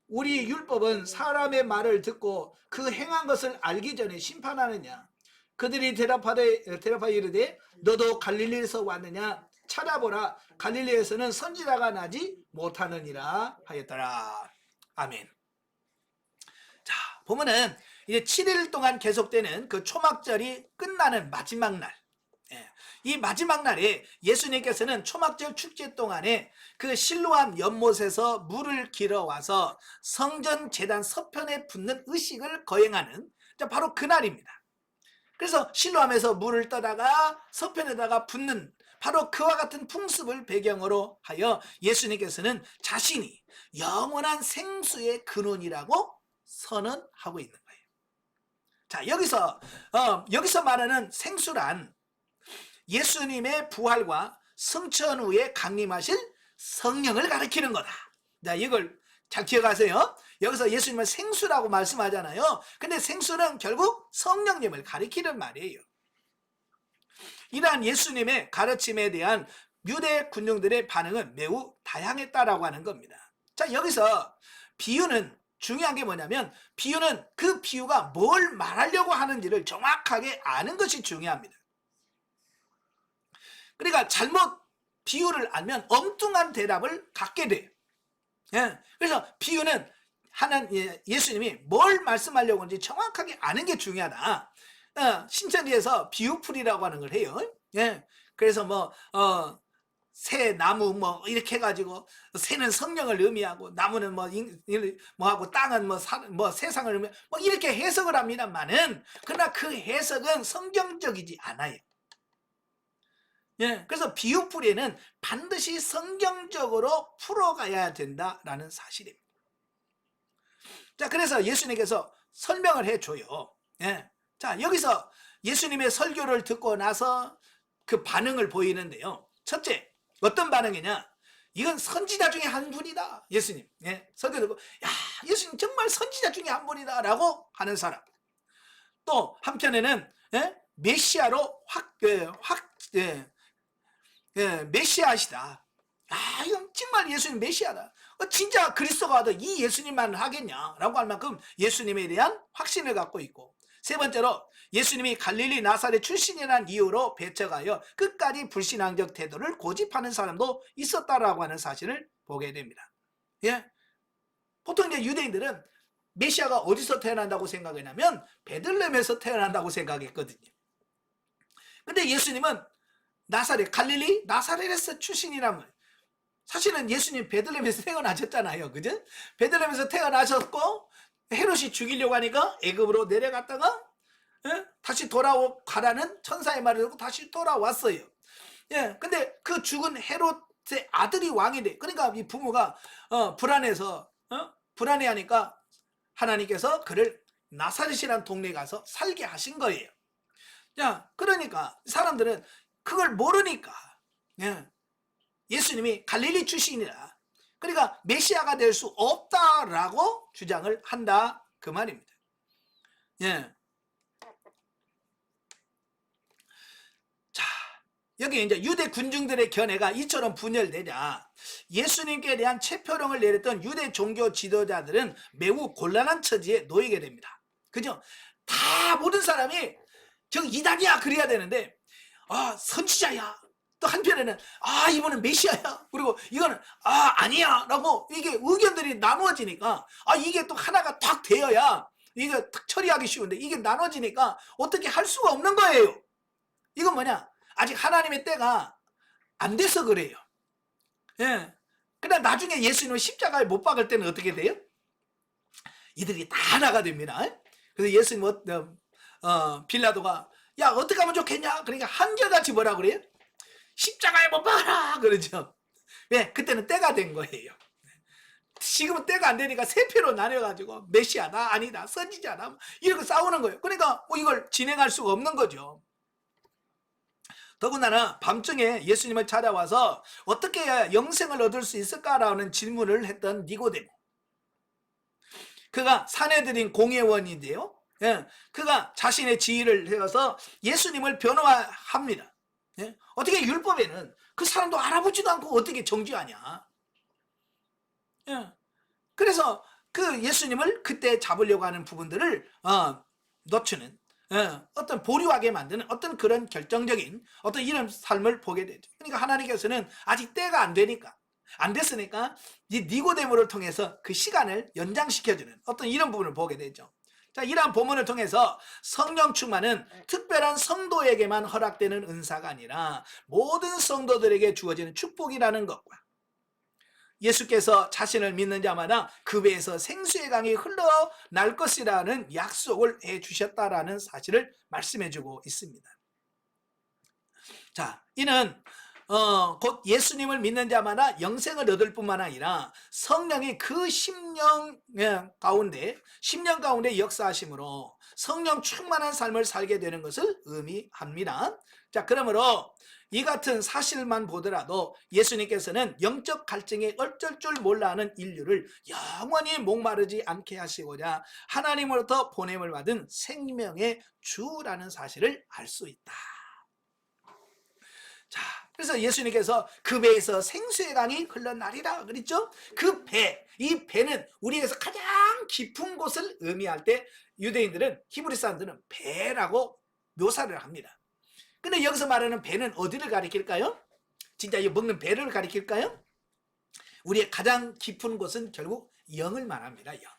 우리 율법은 사람의 말을 듣고 그 행한 것을 알기 전에 심판하느냐. 그들이 대답하여 이르되 너도 갈릴리에서 왔느냐. 찾아보라. 갈릴리에서는 선지자가 나지 못하느니라 하였더라. 아멘. 자, 보면은 이제 7일 동안 계속되는 그 초막절이 끝나는 마지막 날, 이 마지막 날에 예수님께서는 초막절 축제 동안에 그 실로암 연못에서 물을 길어와서 성전 제단 서편에 붓는 의식을 거행하는 바로 그날입니다. 그래서 실로암에서 물을 떠다가 서편에다가 붓는 바로 그와 같은 풍습을 배경으로 하여 예수님께서는 자신이 영원한 생수의 근원이라고 선언하고 있는 거예요. 자, 여기서 말하는 생수란 예수님의 부활과 승천 후에 강림하실 성령을 가리키는 거다. 자, 이걸 잘 기억하세요. 여기서 예수님은 생수라고 말씀하잖아요. 근데 생수는 결국 성령님을 가리키는 말이에요. 이러한 예수님의 가르침에 대한 유대 군중들의 반응은 매우 다양했다라고 하는 겁니다. 자, 여기서 비유는 중요한 게 뭐냐면 비유는 그 비유가 뭘 말하려고 하는지를 정확하게 아는 것이 중요합니다. 그러니까 잘못 비유를 알면 엉뚱한 대답을 갖게 돼요. 그래서 비유는 예수님이 뭘 말씀하려고 하는지 정확하게 아는 게 중요하다. 신천지에서 비유풀이라고 하는 걸 해요. 그래서 새 나무 이렇게 해가지고 새는 성령을 의미하고 나무는 하고 땅은 세상을 의미하고 이렇게 해석을 합니다만은 그러나 그 해석은 성경적이지 않아요. 그래서 비유풀이는 반드시 성경적으로 풀어가야 된다라는 사실입니다. 자, 그래서 예수님께서 설명을 해줘요. 자, 여기서 예수님의 설교를 듣고 나서 그 반응을 보이는데요. 첫째, 어떤 반응이냐? 이건 선지자 중에 한 분이다. 예수님. 설교 듣고, 야, 예수님 정말 선지자 중에 한 분이다. 라고 하는 사람. 또, 한편에는, 메시아로 메시아시다. 아, 이건 정말 예수님 메시아다. 진짜 그리스도가 와도 이 예수님만 하겠냐라고 할 만큼 예수님에 대한 확신을 갖고 있고, 세 번째로 예수님이 갈릴리 나사렛 출신이라는 이유로 배척하여 끝까지 불신앙적 태도를 고집하는 사람도 있었다라고 하는 사실을 보게 됩니다. 보통 이제 유대인들은 메시아가 어디서 태어난다고 생각했냐면 베들레헴에서 태어난다고 생각했거든요. 근데 예수님은 갈릴리 나사렛에서 출신이라면, 사실은 예수님 베들레헴에서 태어나셨잖아요. 그죠? 베들레헴에서 태어나셨고 헤롯이 죽이려고 하니까 애굽으로 내려갔다가 다시 돌아가라는 천사의 말을 듣고 다시 돌아왔어요. 근데 그 죽은 헤롯의 아들이 왕이 돼. 그러니까 이 부모가 불안해하니까 하나님께서 그를 나사렛이라는 동네에 가서 살게 하신 거예요. 그러니까 사람들은 그걸 모르니까 예수님이 갈릴리 출신이라, 그러니까 메시아가 될 수 없다라고 주장을 한다 그 말입니다. 자, 여기 이제 유대 군중들의 견해가 이처럼 분열되자 예수님께 대한 체표령을 내렸던 유대 종교 지도자들은 매우 곤란한 처지에 놓이게 됩니다. 그죠? 다 모든 사람이 저 이단이야 그래야 되는데 선지자야. 또 한편에는 이분은 메시아야. 그리고 이거는 아니야 라고 이게 의견들이 나누어지니까 이게 또 하나가 탁 되어야 이게 탁 처리하기 쉬운데 이게 나눠지니까 어떻게 할 수가 없는 거예요. 이건 뭐냐? 아직 하나님의 때가 안 돼서 그래요. 예. 그러나 나중에 예수님을 십자가에 못 박을 때는 어떻게 돼요? 이들이 다 하나가 됩니다. 그래서 예수님 빌라도가 야 어떻게 하면 좋겠냐? 그러니까 한결같이 뭐라 그래요? 십자가에 못 박아라 그러죠. 왜? 그때는 때가 된 거예요. 지금은 때가 안 되니까 세 표로 나뉘어가지고 메시아다 아니다 선지자다 이렇게 싸우는 거예요. 그러니까 이걸 진행할 수가 없는 거죠. 더군다나 밤중에 예수님을 찾아와서 어떻게 해야 영생을 얻을 수 있을까라는 질문을 했던 니고데모. 그가 사내들인 공회원인데요. 그가 자신의 지위를 해서 예수님을 변호합니다. 어떻게 율법에는 그 사람도 알아보지도 않고 어떻게 정죄하냐. 그래서 그 예수님을 그때 잡으려고 하는 부분들을 놓치는 어떤 보류하게 만드는 어떤 그런 결정적인 어떤 이런 삶을 보게 되죠. 그러니까 하나님께서는 아직 때가 안 되니까 안 됐으니까 이 니고데모를 통해서 그 시간을 연장시켜주는 어떤 이런 부분을 보게 되죠. 자, 이러한 본문을 통해서 성령 충만은 특별한 성도에게만 허락되는 은사가 아니라 모든 성도들에게 주어지는 축복이라는 것과 예수께서 자신을 믿는 자마다 그 배에서 생수의 강이 흘러날 것이라는 약속을 해주셨다라는 사실을 말씀해주고 있습니다. 자, 이는 곧 예수님을 믿는 자마다 영생을 얻을 뿐만 아니라 성령이 그 심령 가운데 역사하심으로 성령 충만한 삶을 살게 되는 것을 의미합니다. 자, 그러므로 이 같은 사실만 보더라도 예수님께서는 영적 갈증에 어쩔 줄 몰라 하는 인류를 영원히 목마르지 않게 하시고자 하나님으로부터 보냄을 받은 생명의 주라는 사실을 알 수 있다. 자, 그래서 예수님께서 그 배에서 생수의 강이 흘러나리라 그랬죠. 그 배, 이 배는 우리에게서 가장 깊은 곳을 의미할 때 유대인들은 히브리 사람들은 배라고 묘사를 합니다. 근데 여기서 말하는 배는 어디를 가리킬까요? 진짜 이 먹는 배를 가리킬까요? 우리의 가장 깊은 곳은 결국 영을 말합니다. 영.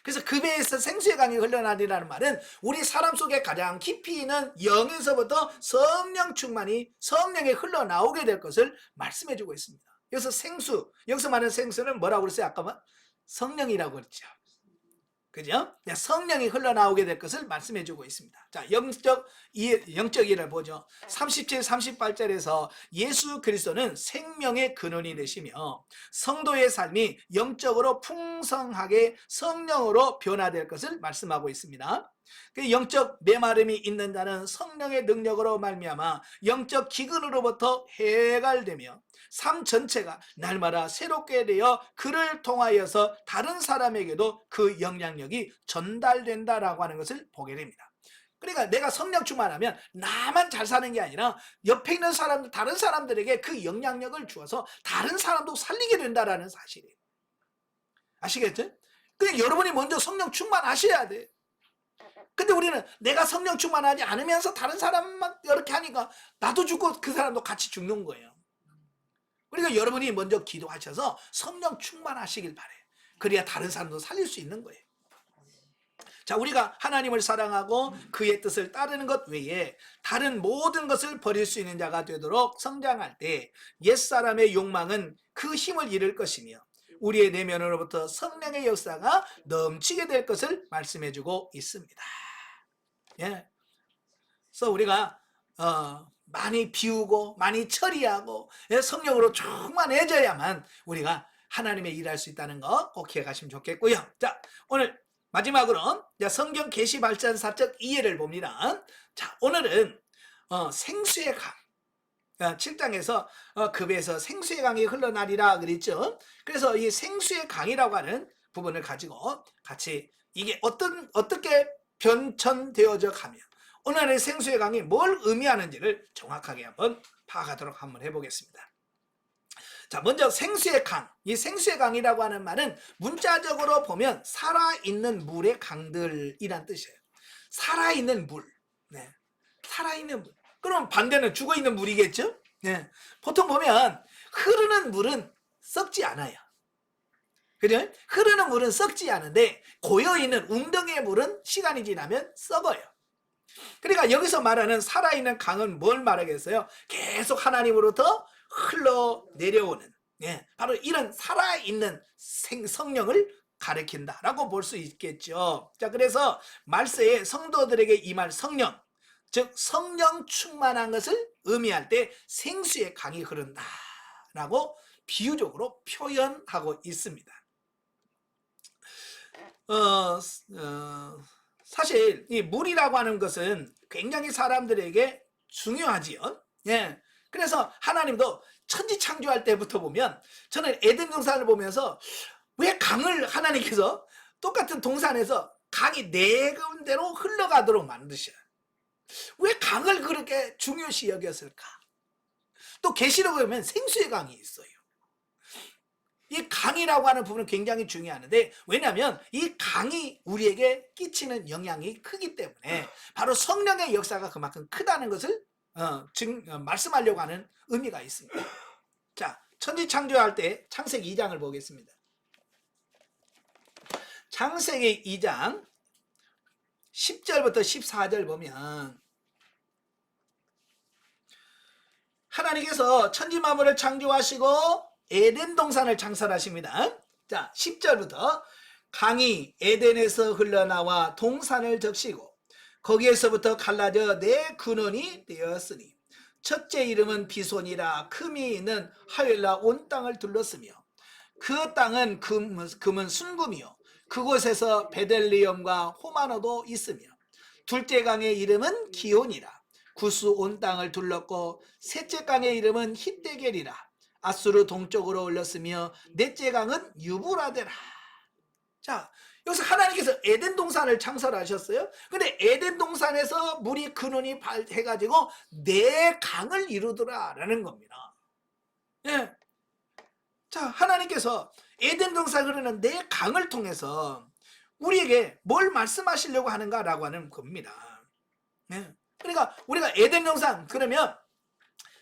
그래서 그 배에서 생수의 강이 흘러나리라는 말은 우리 사람 속에 가장 깊이 있는 영에서부터 성령 충만이 성령에 흘러나오게 될 것을 말씀해주고 있습니다. 여기서 생수, 여기서 말하는 생수는 뭐라고 그랬어요? 아까 성령이라고 그랬죠. 그죠? 성령이 흘러나오게 될 것을 말씀해주고 있습니다. 자, 영적 이해를 보죠. 37, 38절에서 예수 그리스도는 생명의 근원이 되시며 성도의 삶이 영적으로 풍성하게 성령으로 변화될 것을 말씀하고 있습니다. 그 영적 메마름이 있는 자는 성령의 능력으로 말미암아 영적 기근으로부터 해갈되며 삶 전체가 날마다 새롭게 되어 그를 통하여서 다른 사람에게도 그 영향력이 전달된다라고 하는 것을 보게 됩니다. 그러니까 내가 성령 충만하면 나만 잘 사는 게 아니라 옆에 있는 사람들, 다른 사람들에게 그 영향력을 주어서 다른 사람도 살리게 된다라는 사실이에요. 아시겠죠? 그러니까 여러분이 먼저 성령 충만하셔야 돼. 근데 우리는 내가 성령 충만하지 않으면서 다른 사람만 이렇게 하니까 나도 죽고 그 사람도 같이 죽는 거예요. 그러니까 여러분이 먼저 기도하셔서 성령 충만하시길 바래요. 그래야 다른 사람도 살릴 수 있는 거예요. 자, 우리가 하나님을 사랑하고 그의 뜻을 따르는 것 외에 다른 모든 것을 버릴 수 있는 자가 되도록 성장할 때 옛사람의 욕망은 그 힘을 잃을 것이며 우리의 내면으로부터 성령의 역사가 넘치게 될 것을 말씀해주고 있습니다. 예. 그래서 우리가 많이 비우고 많이 처리하고 성령으로 충만해져야만 우리가 하나님의 일할 수 있다는 거 꼭 기억하시면 좋겠고요. 자, 오늘 마지막으로 성경 계시 발전사적 이해를 봅니다. 자, 오늘은 생수의 강 7장에서 그 배에서 생수의 강이 흘러나리라 그랬죠. 그래서 이 생수의 강이라고 하는 부분을 가지고 같이 이게 어떻게 변천되어져 가며 오늘의 생수의 강이 뭘 의미하는지를 정확하게 한번 파악하도록 한번 해보겠습니다. 자, 먼저 생수의 강. 이 생수의 강이라고 하는 말은 문자적으로 보면 살아있는 물의 강들이란 뜻이에요. 살아있는 물. 네. 살아있는 물. 그럼 반대는 죽어있는 물이겠죠? 네. 보통 보면 흐르는 물은 썩지 않아요. 그죠? 흐르는 물은 썩지 않은데 고여있는 웅덩이의 물은 시간이 지나면 썩어요. 그러니까 여기서 말하는 살아있는 강은 뭘 말하겠어요? 계속 하나님으로부터 흘러내려오는, 예, 바로 이런 살아있는 성령을 가리킨다라고 볼 수 있겠죠. 자, 그래서 말세에 성도들에게 임할 성령, 즉 성령 충만한 것을 의미할 때 생수의 강이 흐른다라고 비유적으로 표현하고 있습니다. 사실 이 물이라고 하는 것은 굉장히 사람들에게 중요하지요. 예. 그래서 하나님도 천지 창조할 때부터 보면 저는 에덴 동산을 보면서 왜 강을 하나님께서 똑같은 동산에서 강이 네 군데로 흘러가도록 만드셔요. 왜 강을 그렇게 중요시 여겼을까? 또 계시록에 보면 생수의 강이 있어요. 이 강이라고 하는 부분은 굉장히 중요한데, 왜냐하면 이 강이 우리에게 끼치는 영향이 크기 때문에 바로 성령의 역사가 그만큼 크다는 것을 말씀하려고 하는 의미가 있습니다. 자, 천지 창조할 때 창세기 2장을 보겠습니다. 창세기 2장 10절부터 14절 보면 하나님께서 천지 만물을 창조하시고 에덴 동산을 창설하십니다. 자, 10절부터 강이 에덴에서 흘러나와 동산을 적시고 거기에서부터 갈라져 네 근원이 되었으니 첫째 이름은 비손이라 금이 있는 하웰라 온 땅을 둘렀으며 그 땅은 금은 순금이요 그곳에서 베델리엄과 호마노도 있으며 둘째 강의 이름은 기온이라 구스 온 땅을 둘렀고 셋째 강의 이름은 히데겔이라 아수르 동쪽으로 올렸으며 넷째 강은 유브라데라. 자, 여기서 하나님께서 에덴 동산을 창설하셨어요. 근데 에덴 동산에서 물이 근원이 해가지고 네 강을 이루더라라는 겁니다. 예. 자, 하나님께서 에덴 동산 흐르는 네 강을 통해서 우리에게 뭘 말씀하시려고 하는가라고 하는 겁니다. 예. 그러니까 우리가 에덴 동산 그러면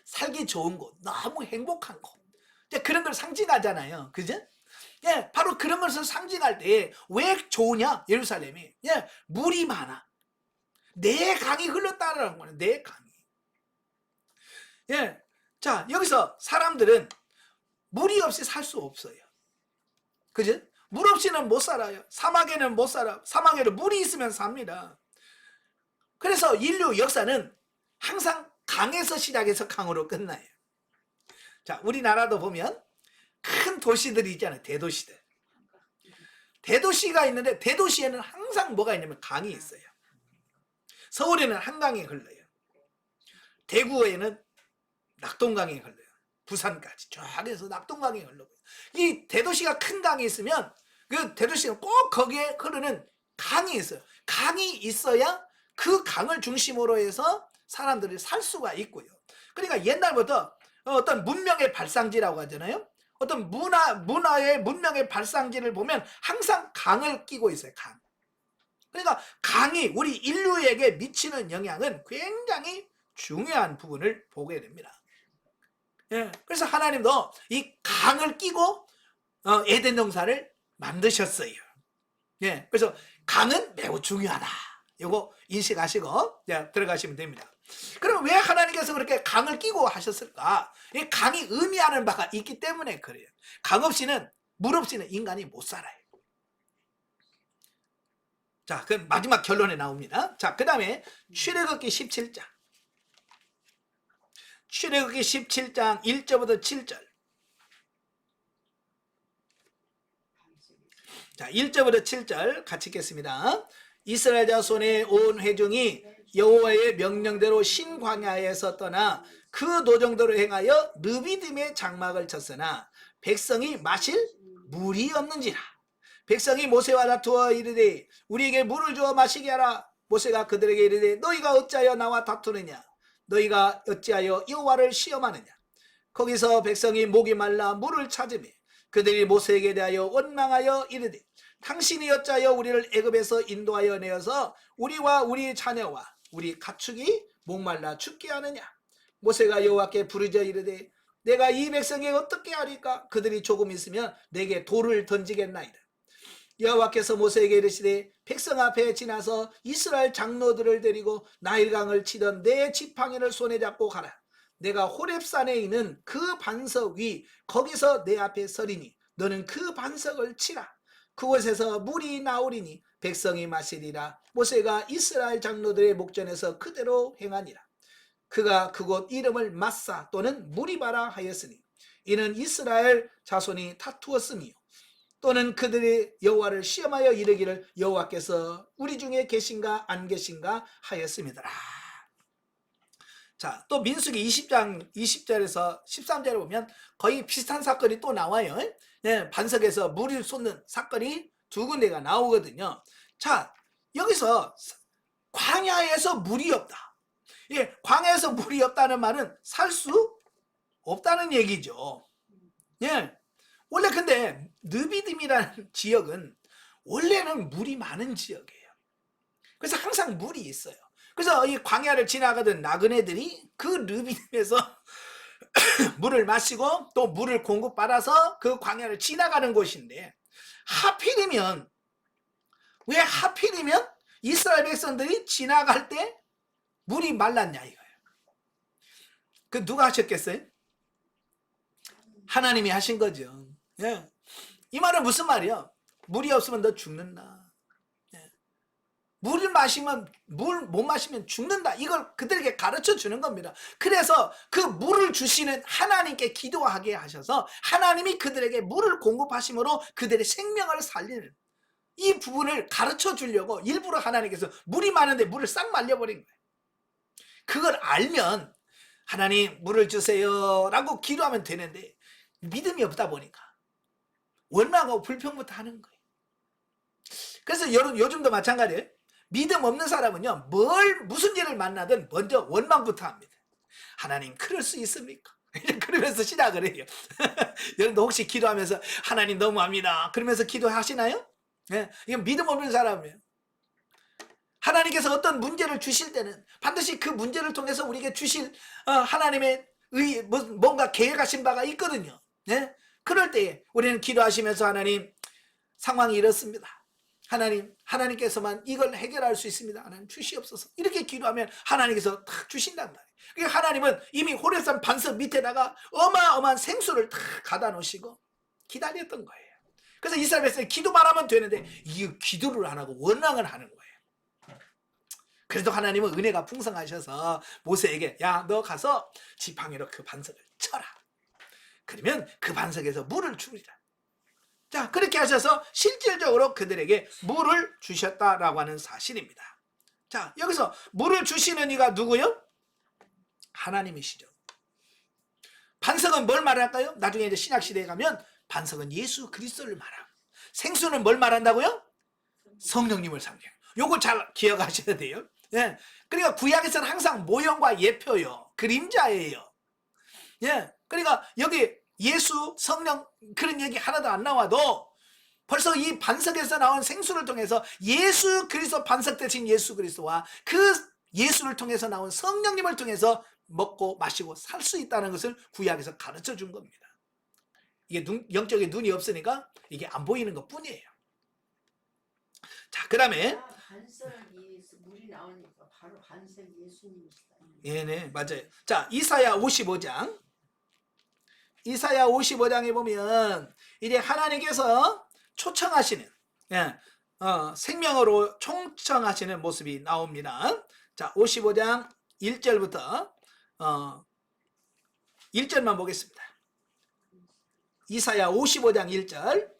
살기 좋은 곳, 너무 행복한 곳, 그런 걸 상징하잖아요. 그죠? 예, 바로 그런 것을 상징할 때 왜 좋으냐? 예루살렘이, 예, 물이 많아. 네 강이 흘렀다는 거예요. 네 강이. 예, 자, 여기서 사람들은 물이 없이 살 수 없어요. 그죠? 물 없이는 못 살아요. 사막에는 못 살아. 사막에는 물이 있으면 삽니다. 그래서 인류 역사는 항상 강에서 시작해서 강으로 끝나요. 자, 우리나라도 보면 큰 도시들이 있잖아요. 대도시들. 대도시가 있는데 대도시에는 항상 뭐가 있냐면 강이 있어요. 서울에는 한강이 흘러요. 대구에는 낙동강이 흘러요. 부산까지 쫙 해서 낙동강이 흘러요. 이 대도시가 큰 강이 있으면 그 대도시는 꼭 거기에 흐르는 강이 있어요. 강이 있어야 그 강을 중심으로 해서 사람들이 살 수가 있고요. 그러니까 옛날부터 어떤 문명의 발상지라고 하잖아요. 어떤 문화의 문명의 발상지를 보면 항상 강을 끼고 있어요. 강. 그러니까 강이 우리 인류에게 미치는 영향은 굉장히 중요한 부분을 보게 됩니다. 예, 그래서 하나님도 이 강을 끼고 에덴 동산을 만드셨어요. 예, 그래서 강은 매우 중요하다. 요거 인식하시고 들어가시면 됩니다. 그럼 왜 하나님께서 그렇게 강을 끼고 하셨을까? 이 강이 의미하는 바가 있기 때문에 그래요. 강 없이는, 물 없이는 인간이 못 살아요. 자, 그 마지막 결론에 나옵니다. 자, 그 다음에 출애굽기 17장. 출애굽기 17장 1절부터 7절. 자, 1절부터 7절 같이 읽겠습니다. 이스라엘 자손의 온 회중이 여호와의 명령대로 신광야에서 떠나 그 노정대로 행하여 르비딤의 장막을 쳤으나 백성이 마실 물이 없는지라. 백성이 모세와 다투어 이르되 우리에게 물을 주어 마시게 하라. 모세가 그들에게 이르되 너희가 어찌하여 나와 다투느냐? 너희가 어찌하여 여호와를 시험하느냐? 거기서 백성이 목이 말라 물을 찾으며 그들이 모세에게 대하여 원망하여 이르되 당신이 어찌하여 우리를 애굽에서 인도하여 내어서 우리와 우리 자녀와 우리 가축이 목말라 죽게 하느냐. 모세가 여호와께 부르짖어 이르되 내가 이 백성에게 어떻게 하리까. 그들이 조금 있으면 내게 돌을 던지겠나이다. 여호와께서 모세에게 이르시되 백성 앞에 지나서 이스라엘 장로들을 데리고 나일강을 치던 내 지팡이를 손에 잡고 가라. 내가 호렙산에 있는 그 반석 위 거기서 내 앞에 서리니 너는 그 반석을 치라. 그곳에서 물이 나오리니 백성이 마시리라. 모세가 이스라엘 장로들의 목전에서 그대로 행하니라. 그가 그곳 이름을 마사 또는 무리바라 하였으니 이는 이스라엘 자손이 다투었으며 또는 그들이 여호와를 시험하여 이르기를 여호와께서 우리 중에 계신가 안 계신가 하였음이더라. 자, 또 민수기 20장 20절에서 13절에 보면 거의 비슷한 사건이 또 나와요. 네, 반석에서 물을 쏟는 사건이 두 군데가 나오거든요. 자, 여기서 광야에서 물이 없다. 예, 광야에서 물이 없다는 말은 살 수 없다는 얘기죠. 예. 원래 근데 느비딤이라는 지역은 원래는 물이 많은 지역이에요. 그래서 항상 물이 있어요. 그래서 이 광야를 지나가던 나그네들이 그 느비딤에서 물을 마시고 또 물을 공급받아서 그 광야를 지나가는 곳인데 왜 하필이면 이스라엘 백성들이 지나갈 때 물이 말랐냐 이거예요. 그 누가 하셨겠어요? 하나님이 하신 거죠. 예. 이 말은 무슨 말이야? 물이 없으면 너 죽는다. 예. 물을 마시면 물 못 마시면 죽는다. 이걸 그들에게 가르쳐 주는 겁니다. 그래서 그 물을 주시는 하나님께 기도하게 하셔서 하나님이 그들에게 물을 공급하심으로 그들의 생명을 살리는 이 부분을 가르쳐 주려고 일부러 하나님께서 물이 많은데 물을 싹 말려버린 거예요. 그걸 알면 하나님 물을 주세요 라고 기도하면 되는데 믿음이 없다 보니까 원망하고 불평부터 하는 거예요. 그래서 요즘도 마찬가지예요. 믿음 없는 사람은요 무슨 일을 만나든 먼저 원망부터 합니다. 하나님 그럴 수 있습니까? 그러면서 시작을 해요. 여러분도 혹시 기도하면서 하나님 너무합니다 그러면서 기도하시나요? 네, 이건 믿음 없는 사람이에요. 하나님께서 어떤 문제를 주실 때는 반드시 그 문제를 통해서 우리에게 주실 하나님의 뭔가 계획하신 바가 있거든요. 네? 그럴 때에 우리는 기도하시면서 하나님 상황이 이렇습니다. 하나님께서만 이걸 해결할 수 있습니다. 하나님 주시옵소서. 이렇게 기도하면 하나님께서 탁 주신단 말이에요. 그러니까 하나님은 이미 호렙산 반석 밑에다가 어마어마한 생수를 탁 갖다 놓으시고 기다렸던 거예요. 그래서 이스라엘 백성이 기도만 하면 되는데 이 기도를 안 하고 원망을 하는 거예요. 그래도 하나님은 은혜가 풍성하셔서 모세에게 야 너 가서 지팡이로 그 반석을 쳐라. 그러면 그 반석에서 물을 주리라. 자 그렇게 하셔서 실질적으로 그들에게 물을 주셨다라고 하는 사실입니다. 자 여기서 물을 주시는 이가 누구요? 하나님이시죠. 반석은 뭘 말할까요? 나중에 이제 신약시대에 가면 반석은 예수 그리스도를 말합니다. 생수는 뭘 말한다고요? 성령님을 상징해요. 요거 잘 기억하셔야 돼요. 예. 그러니까 구약에서는 항상 모형과 예표요. 그림자예요. 예. 그러니까 여기 예수, 성령 그런 얘기 하나도 안 나와도 벌써 이 반석에서 나온 생수를 통해서 예수 그리스도 반석 대신 예수 그리스도와 그 예수를 통해서 나온 성령님을 통해서 먹고 마시고 살 수 있다는 것을 구약에서 가르쳐 준 겁니다. 이게 영적인 눈이 없으니까 이게 안 보이는 것 뿐이에요. 자, 그 다음에 반석이 물이 나오니까 바로 반석 예수님이시다. 네, 맞아요. 자, 이사야 55장. 이사야 55장에 보면 이제 하나님께서 초청하시는 생명으로 초청하시는 모습이 나옵니다. 자, 55장 1절부터 1절만 보겠습니다. 이사야 55장 1절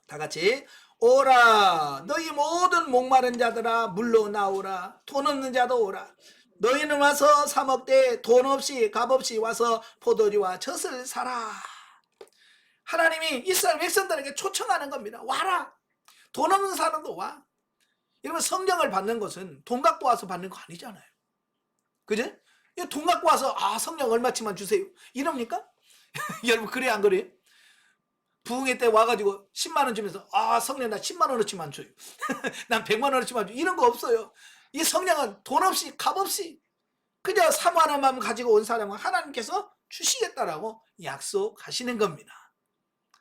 다 같이 오라 너희 모든 목마른 자들아 물로 나오라 돈 없는 자도 오라 너희는 와서 사 먹되 돈 없이 값 없이 와서 포도주와 젖을 사라. 하나님이 이스라엘 백성들에게 초청하는 겁니다. 와라. 돈 없는 사람도 와. 여러분 성령을 받는 것은 돈 갖고 와서 받는 거 아니잖아요. 그죠? 돈 갖고 와서 성령 얼마치만 주세요 이럽니까? 여러분 그래 안 그래요? 부흥회 때 와가지고 10만 원 주면서 성령 나 10만 원어치만 줘요. 난 100만 원어치만 줘요. 이런 거 없어요. 이 성령은 돈 없이 값 없이 그저 사모하는 마음 가지고 온 사람은 하나님께서 주시겠다라고 약속하시는 겁니다.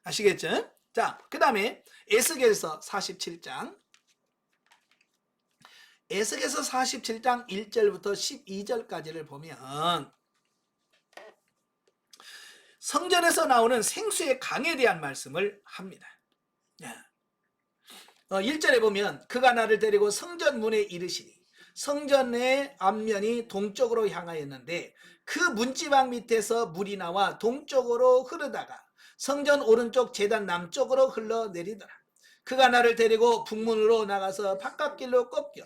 아시겠죠? 자, 그 다음에 에스겔서 47장 에스겔서 47장 1절부터 12절까지를 보면 성전에서 나오는 생수의 강에 대한 말씀을 합니다. 1절에 보면 그가 나를 데리고 성전 문에 이르시니 성전의 앞면이 동쪽으로 향하였는데 그 문지방 밑에서 물이 나와 동쪽으로 흐르다가 성전 오른쪽 제단 남쪽으로 흘러내리더라. 그가 나를 데리고 북문으로 나가서 바깥길로 꺾여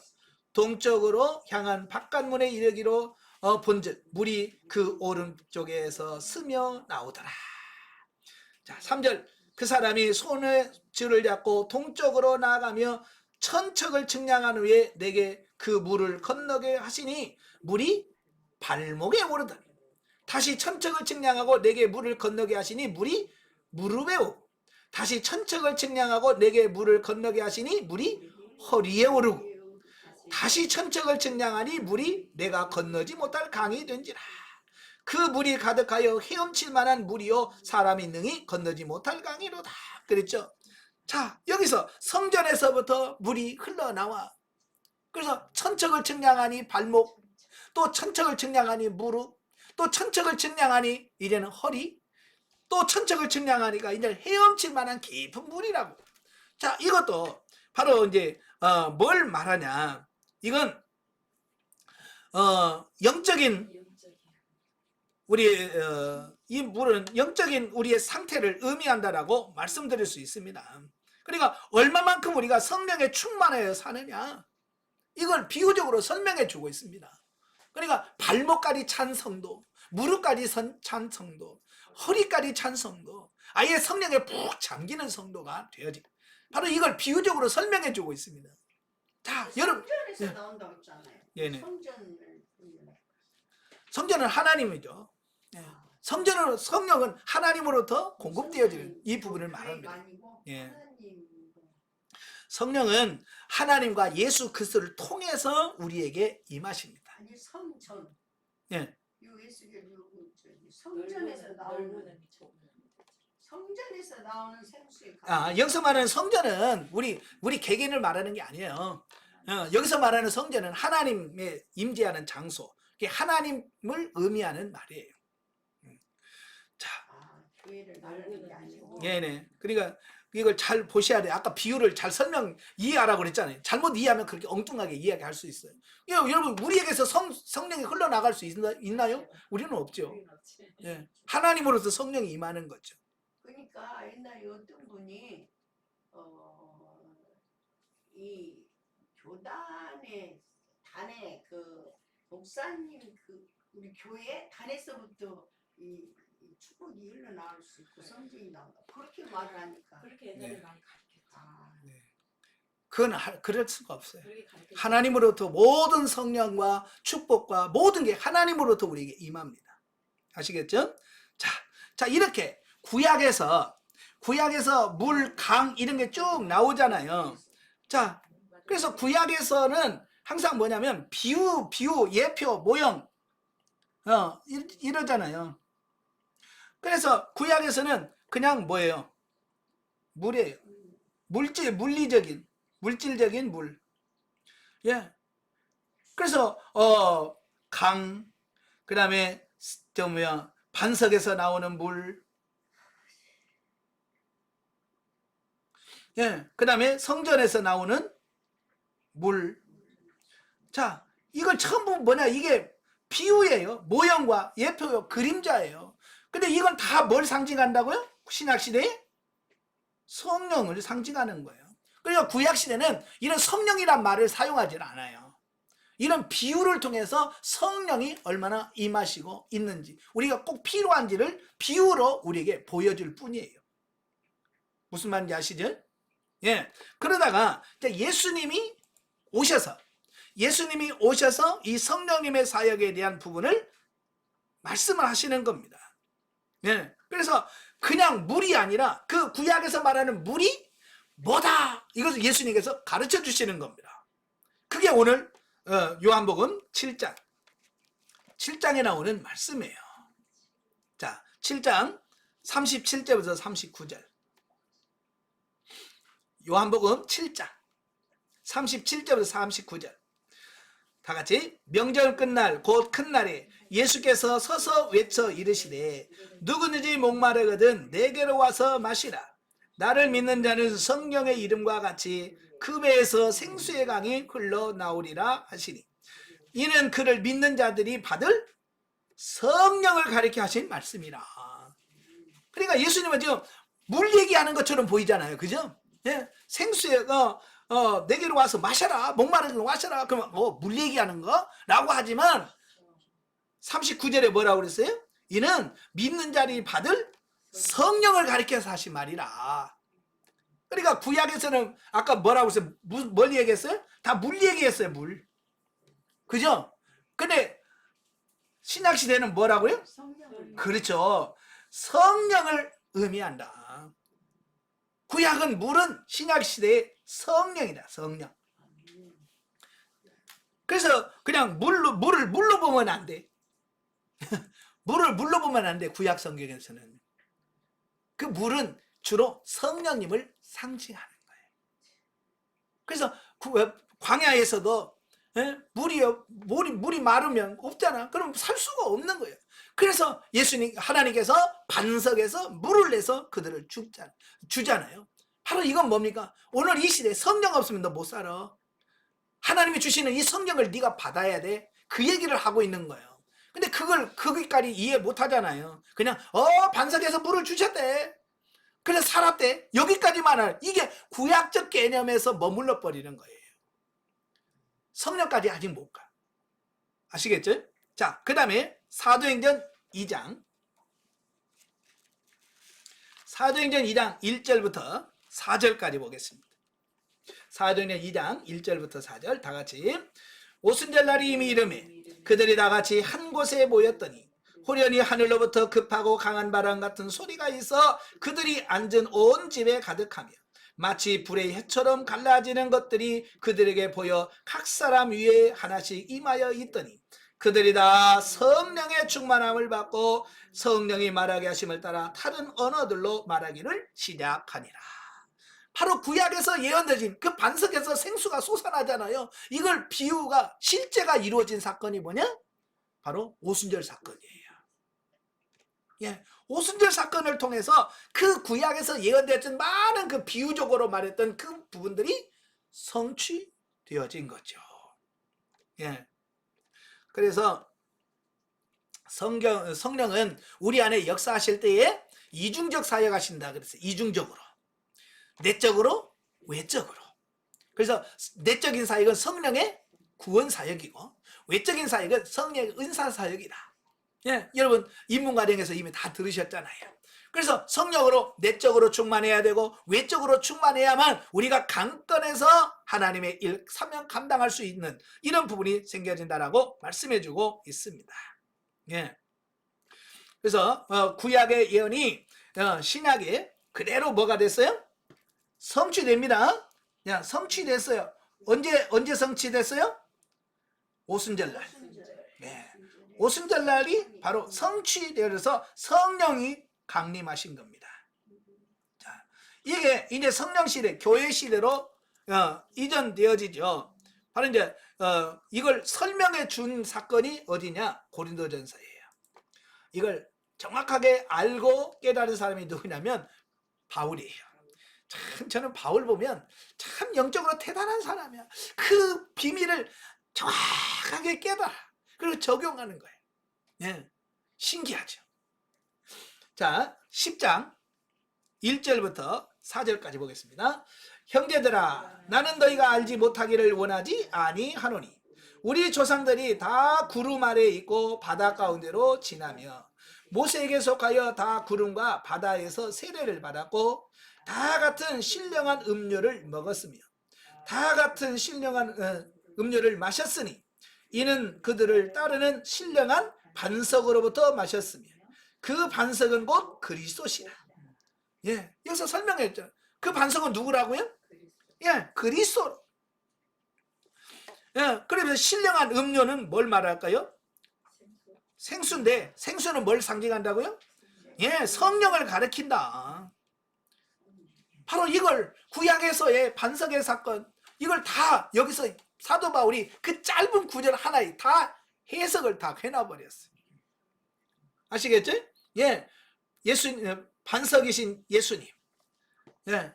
동쪽으로 향한 바깥문에 이르기로 본즉 물이 그 오른쪽에서 스며 나오더라. 자, 3절 그 사람이 손에 줄을 잡고 동쪽으로 나아가며 천척을 측량한 후에 내게 그 물을 건너게 하시니 물이 발목에 오르더니 다시 천척을 측량하고 내게 물을 건너게 하시니 물이 무릎에 오고 다시 천척을 측량하고 내게 물을 건너게 하시니 물이 허리에 오르고 다시 천척을 측량하니 물이 내가 건너지 못할 강이 된지라. 그 물이 가득하여 헤엄칠 만한 물이요 사람이 능히 건너지 못할 강이로다. 그랬죠. 자, 여기서 성전에서부터 물이 흘러나와. 그래서 천척을 측량하니 발목, 또 천척을 측량하니 무릎, 또 천척을 측량하니 이제는 허리, 또 천척을 측량하니까 이제 헤엄칠 만한 깊은 물이라고. 자, 이것도 바로 이제 뭘 말하냐. 이건 영적인 우리 이 물은 영적인 우리의 상태를 의미한다라고 말씀드릴 수 있습니다. 그러니까 얼마만큼 우리가 성령에 충만하여 사느냐 이걸 비유적으로 설명해 주고 있습니다. 그러니까 발목까지 찬 성도, 무릎까지 찬 성도, 허리까지 찬 성도, 아예 성령에 푹 잠기는 성도가 되어지. 바로 이걸 비유적으로 설명해 주고 있습니다. 자, 여러분 성전에서 나온다고 했잖아요. 네네. 성전을 성전은 하나님이죠. 성전으로 성령은 하나님으로부터 공급되어지는 이 부분을 말합니다. 예. 성령은 하나님과 예수 그리스도를 통해서 우리에게 임하십니다. 아니 성전. 예. 성전에서 나오는 생수의 강. 여기서 말하는 성전은 우리 개개인을 말하는 게 아니에요. 여기서 말하는 성전은 하나님의 임재하는 장소, 하나님을 의미하는 말이에요. 자, 교회를 말하는 게 아니고. 네네. 그러니까 이걸 잘 보셔야 돼요. 아까 비유를 잘 이해하라고 그랬잖아요. 잘못 이해하면 그렇게 엉뚱하게 이야기할 수 있어요. 여러분 우리에게서 성령이 흘러나갈 수 있나요? 우리는 없죠. 예. 하나님으로서 성령이 임하는 거죠. 그러니까 옛날에 어떤 분이 이 교단의 단에 그 목사님 그 우리 교회 단에서부터 이 축복이 흘러나올 수 있고 성전이 나온다. 그렇게 말을 하니까. 그렇게 옛날에 네. 많이 가르쳤죠. 네. 그건 그럴 수가 없어요. 하나님으로부터 모든 성령과 축복과 모든 게 하나님으로부터 우리에게 임합니다. 아시겠죠? 자 이렇게 구약에서 물, 강 이런 게 쭉 나오잖아요. 자, 그래서 구약에서는 항상 뭐냐면 비유, 예표, 모형 이러잖아요. 그래서 구약에서는 그냥 뭐예요? 물이에요. 물질적인 물. 예. 그래서 강, 그다음에 반석에서 나오는 물. 예. 그다음에 성전에서 나오는 물. 자, 이걸 전부 뭐냐? 이게 비유예요. 모형과 예표요. 그림자예요. 근데 이건 다 뭘 상징한다고요? 신약시대에? 성령을 상징하는 거예요. 그러니까 구약시대는 이런 성령이란 말을 사용하지 않아요. 이런 비유를 통해서 성령이 얼마나 임하시고 있는지, 우리가 꼭 필요한지를 비유로 우리에게 보여줄 뿐이에요. 무슨 말인지 아시죠? 예. 그러다가 예수님이 오셔서 이 성령님의 사역에 대한 부분을 말씀을 하시는 겁니다. 예. 그래서 그냥 물이 아니라 그 구약에서 말하는 물이 뭐다, 이것을 예수님께서 가르쳐 주시는 겁니다. 그게 오늘 요한복음 7장에 나오는 말씀이에요. 자, 7장 37절부터 39절. 요한복음 7장 37절부터 39절. 다 같이. 명절 끝날 곧 큰 날에 예수께서 서서 외쳐 이르시되 누구든지 목마르거든 내게로 와서 마시라. 나를 믿는 자는 성령의 이름과 같이 그 배에서 생수의 강이 흘러나오리라 하시니, 이는 그를 믿는 자들이 받을 성령을 가리켜 하신 말씀이라. 그러니까 예수님은 지금 물 얘기하는 것처럼 보이잖아요. 그죠? 예? 생수의 내게로 와서 마셔라. 목마르면 마셔라. 그러면 물 얘기하는 거? 라고 하지만 39절에 뭐라고 그랬어요? 이는 믿는 자들이 받을 성령을 가리켜서 하신 말이라. 그러니까 구약에서는 아까 뭐라고 했어요? 뭘 얘기했어요? 다 물 얘기했어요. 물. 그죠? 근데 신약시대는 뭐라고요? 성령을. 그렇죠. 성령을 의미한다. 구약은 물은 신약시대의 성령이다. 성령. 그래서 그냥 물을 물로 보면 안 돼. 물을 물로 보면 안 돼. 구약 성경에서는. 그 물은 주로 성령님을 상징하는 거예요. 그래서 광야에서도 물이 마르면 없잖아. 그럼 살 수가 없는 거예요. 그래서 하나님께서 반석에서 물을 내서 그들을 주잖아요. 바로 이건 뭡니까? 오늘 이 시대에 성령 없으면 너 못 살아. 하나님이 주시는 이 성령을 네가 받아야 돼. 그 얘기를 하고 있는 거예요. 근데 거기까지 이해 못 하잖아요. 그냥 반석에서 물을 주셨대. 그래서 살았대. 여기까지만 할. 이게 구약적 개념에서 머물러 버리는 거예요. 성령까지 아직 못 가. 아시겠죠? 자, 그 다음에 사도행전 2장 1절부터 4절까지 보겠습니다. 사도행전 2장 1절부터 4절 다 같이. 오순절날이 이미 이르매 그들이 다 같이 한 곳에 모였더니 호련히 하늘로부터 급하고 강한 바람 같은 소리가 있어 그들이 앉은 온 집에 가득하며 마치 불의 혀처럼 갈라지는 것들이 그들에게 보여 각 사람 위에 하나씩 임하여 있더니 그들이 다 성령의 충만함을 받고 성령이 말하게 하심을 따라 다른 언어들로 말하기를 시작하니라. 바로 구약에서 예언되신 그 반석에서 생수가 솟아나잖아요. 이걸 비유가 실제가 이루어진 사건이 뭐냐? 바로 오순절 사건이에요. 예, 오순절 사건을 통해서 그 구약에서 예언되었던 많은 그 비유적으로 말했던 그 부분들이 성취되어진 거죠. 예. 그래서 성령은 우리 안에 역사하실 때에 이중적 사역하신다 그랬어요. 이중적으로. 내적으로, 외적으로. 그래서 내적인 사역은 성령의 구원 사역이고 외적인 사역은 성령의 은사 사역이다. 예, 여러분 입문과정에서 이미 다 들으셨잖아요. 그래서 성령으로 내적으로 충만해야 되고 외적으로 충만해야만 우리가 강건해서 하나님의 일, 사명 감당할 수 있는 이런 부분이 생겨진다라고 말씀해주고 있습니다. 예. 그래서 구약의 예언이 신약에 그대로 뭐가 됐어요? 성취됩니다. 야, 성취됐어요. 언제 성취됐어요? 오순절날. 네. 오순절날이 바로 성취되어서 성령이 강림하신 겁니다. 자, 이게 이제 성령 시대, 교회 시대로 이전되어지죠. 바로 이제 이걸 설명해 준 사건이 어디냐? 고린도전서예요. 이걸 정확하게 알고 깨달은 사람이 누구냐면 바울이에요. 참 저는 바울 보면 참 영적으로 대단한 사람이야. 그 비밀을 정확하게 깨달아. 그리고 적용하는 거예요. 예, 신기하죠. 자, 10장 1절부터 4절까지 보겠습니다. 형제들아, 나는 너희가 알지 못하기를 원하지 아니하노니 우리 조상들이 다 구름 아래에 있고 바다 가운데로 지나며 모세에게 속하여 다 구름과 바다에서 세례를 받았고 다 같은 신령한 음료를 먹었으며 다 같은 신령한 음료를 마셨으니 이는 그들을 따르는 신령한 반석으로부터 마셨으며 그 반석은 곧 그리스도시라. 예, 여기서 설명했죠. 그 반석은 누구라고요? 예, 그리스도. 예, 그러면 신령한 음료는 뭘 말할까요? 생수인데 생수는 뭘 상징한다고요? 예, 성령을 가리킨다. 바로 이걸 구약에서의 반석의 사건, 이걸 다 여기서 사도 바울이 그 짧은 구절 하나에 다 해석을 다 해놔버렸어요. 아시겠죠? 예, 예수님, 반석이신 예수님, 예,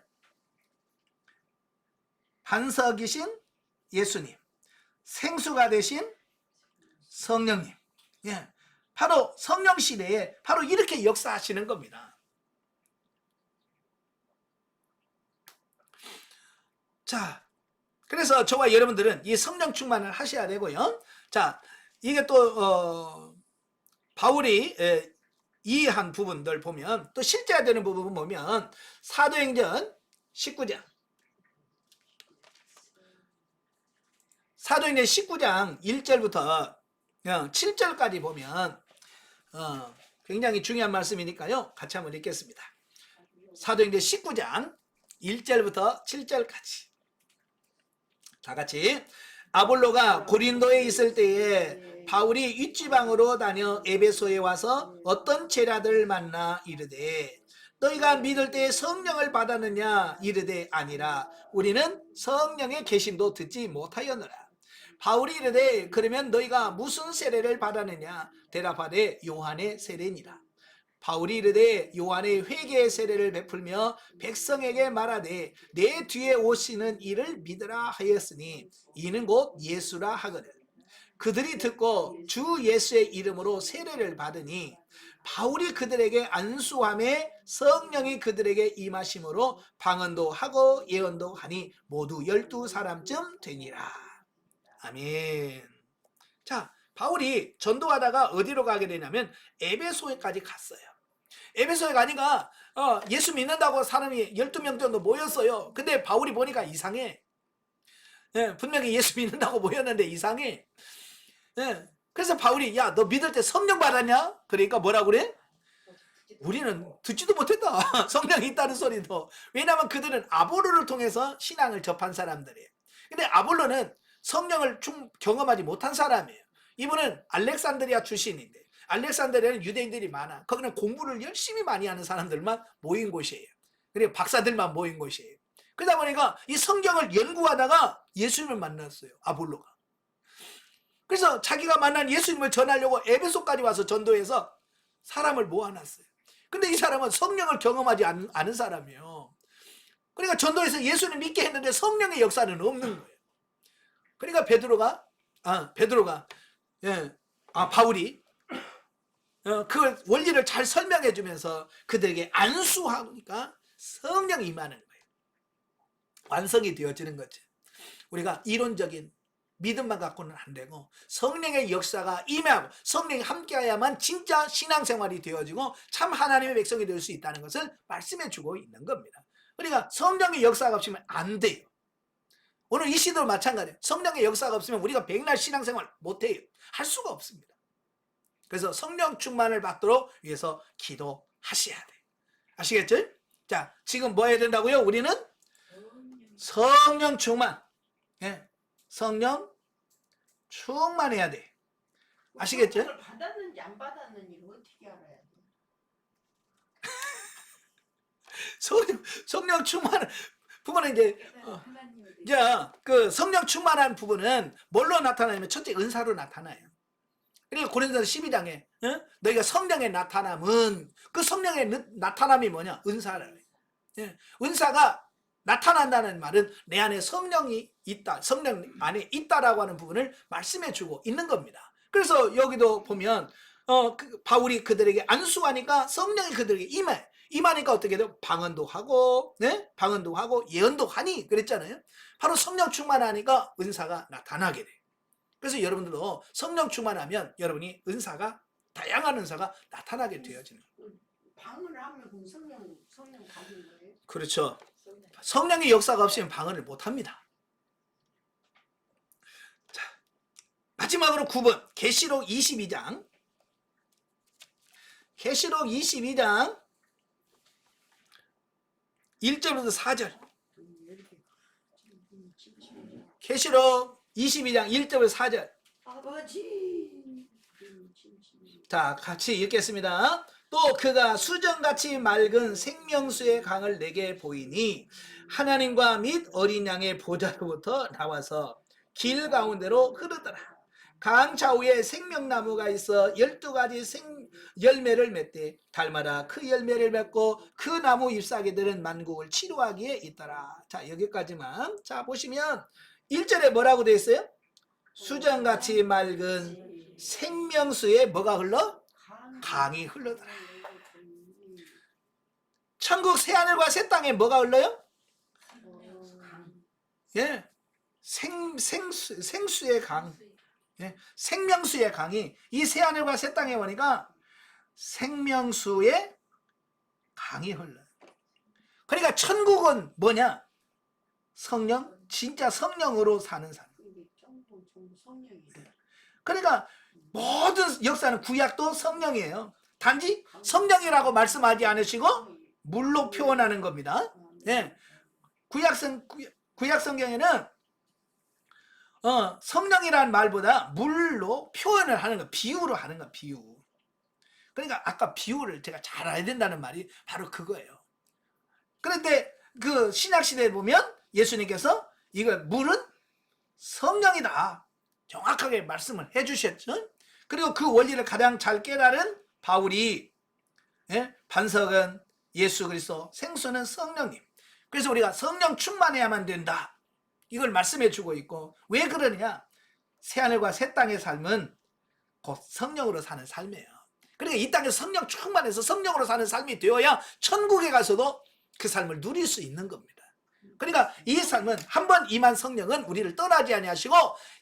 반석이신 예수님, 생수가 되신 성령님, 예, 바로 성령 시대에 바로 이렇게 역사하시는 겁니다. 자, 그래서 저와 여러분들은 이 성령 충만을 하셔야 되고요. 자, 이게 또 바울이 이해한 부분들 보면 또 실제가 되는 부분 보면 사도행전 19장 사도행전 19장 1절부터 7절까지 보면 굉장히 중요한 말씀이니까요. 같이 한번 읽겠습니다. 사도행전 19장 1절부터 7절까지 다 같이. 아볼로가 고린도에 있을 때에 바울이 윗지방으로 다녀 에베소에 와서 어떤 제자들을 만나 이르되 너희가 믿을 때에 성령을 받았느냐 이르되 아니라 우리는 성령의 계심도 듣지 못하였느라. 바울이 이르되 그러면 너희가 무슨 세례를 받았느냐 대답하되 요한의 세례니라. 바울이 이르되 요한의 회개의 세례를 베풀며 백성에게 말하되 내 뒤에 오시는 이를 믿으라 하였으니 이는 곧 예수라 하거든. 그들이 듣고 주 예수의 이름으로 세례를 받으니 바울이 그들에게 안수함에 성령이 그들에게 임하심으로 방언도 하고 예언도 하니 모두 12사람쯤 되니라. 아멘. 자, 바울이 전도하다가 어디로 가게 되냐면 에베소에까지 갔어요. 에베소에 가니까 예수 믿는다고 사람이 12명 정도 모였어요. 근데 바울이 보니까 이상해. 예, 분명히 예수 믿는다고 모였는데 이상해. 예, 그래서 바울이 야, 너 믿을 때 성령 받았냐? 그러니까 뭐라고 그래? 우리는 듣지도 못했다. 성령이 있다는 소리도. 왜냐하면 그들은 아볼로를 통해서 신앙을 접한 사람들이에요. 근데 아볼로는 성령을 경험하지 못한 사람이에요. 이분은 알렉산드리아 출신인데 알렉산드리아는 유대인들이 많아. 거기는 공부를 열심히 많이 하는 사람들만 모인 곳이에요. 그리고 박사들만 모인 곳이에요. 그러다 보니까 이 성경을 연구하다가 예수님을 만났어요. 아볼로가. 그래서 자기가 만난 예수님을 전하려고 에베소까지 와서 전도해서 사람을 모아놨어요. 근데 이 사람은 성령을 경험하지 않은 사람이에요. 그러니까 전도해서 예수님 믿게 했는데 성령의 역사는 없는 거예요. 그러니까 바울이 그 원리를 잘 설명해 주면서 그들에게 안수하니까 성령이 임하는 거예요. 완성이 되어지는 거죠. 우리가 이론적인 믿음만 갖고는 안 되고 성령의 역사가 임하고 성령이 함께해야만 진짜 신앙생활이 되어지고 참 하나님의 백성이 될 수 있다는 것을 말씀해 주고 있는 겁니다. 그러니까 성령의 역사가 없으면 안 돼요. 오늘 이 시대도 마찬가지예요. 성령의 역사가 없으면 우리가 백날 신앙생활 못해요. 할 수가 없습니다. 그래서 성령 충만을 받도록 위해서 기도하셔야 돼요. 아시겠죠? 자, 지금 뭐 해야 된다고요? 우리는 성령 충만. 예, 성령 충만해야 돼. 아시겠죠? 받았는지 안 받았는지 어떻게 알아야 돼? 성령 충만 부분은 이제 그 성령 충만한 부분은 뭘로 나타나냐면 첫째 은사로 나타나요. 그러니까 고린도서 12장에 너희가 성령의 나타남은 그 성령의 나타남이 뭐냐? 은사라. 은사가 나타난다는 말은 내 안에 성령이 있다. 성령 안에 있다라고 하는 부분을 말씀해 주고 있는 겁니다. 그래서 여기도 보면 바울이 그들에게 안수하니까 성령이 그들에게 임하니까 어떻게 돼요? 방언도 하고, 네? 방언도 하고 예언도 하니 그랬잖아요. 바로 성령 충만하니까 은사가 나타나게 돼요. 그래서 여러분들도 성령 충만하면 여러분이 은사가 다양한 은사가 나타나게 되어지는 거예요. 방언을 하면 그럼 성령 받은 거예요? 그렇죠. 성령의 역사가 없으면 방언을 못 합니다. 자, 마지막으로 9번 계시록 22장 계시록 22장 1절부터 4절. 계시록 22장 1절부터 4절. 아버지. 자, 같이 읽겠습니다. 또 그가 수정같이 맑은 생명수의 강을 내게 보이니 하나님과 및 어린 양의 보좌로부터 나와서 길 가운데로 흐르더라. 강 좌우에 생명나무가 있어 12가지 열매를 맺되 달마다 그 열매를 맺고 그 나무 잎사귀들은 만국을 치료하기에 있더라. 자, 여기까지만. 자, 보시면 1절에 뭐라고 되어 있어요? 수정같이 맑은 생명수에 뭐가 흘러? 강이 흘러더라. 천국 새하늘과 새 땅에 뭐가 흘러요? 예, 생수의 강, 예, 생명수의 강이 이 새하늘과 새 땅에 오니까 생명수의 강이 흘러요. 그러니까 천국은 뭐냐? 성령, 진짜 성령으로 사는 삶. 그러니까 모든 역사는 구약도 성령이에요. 단지 성령이라고 말씀하지 않으시고 물로 표현하는 겁니다. 네. 구약 성경에는 성령이라는 말보다 물로 표현을 하는 거, 비유로 하는 거, 비유. 그러니까 아까 비유를 제가 잘 알아야 된다는 말이 바로 그거예요. 그런데 그 신약 시대에 보면 예수님께서 이걸 물은 성령이다. 정확하게 말씀을 해주셨죠. 그리고 그 원리를 가장 잘 깨달은 바울이, 예? 반석은 예수 그리스도, 생수는 성령님. 그래서 우리가 성령 충만해야만 된다. 이걸 말씀해 주고 있고, 왜 그러냐? 새하늘과 새 땅의 삶은 곧 성령으로 사는 삶이에요. 그러니까 이 땅에서 성령 충만해서 성령으로 사는 삶이 되어야 천국에 가서도 그 삶을 누릴 수 있는 겁니다. 그러니까 이 삶은 한번 임한 성령은 우리를 떠나지 아니하시고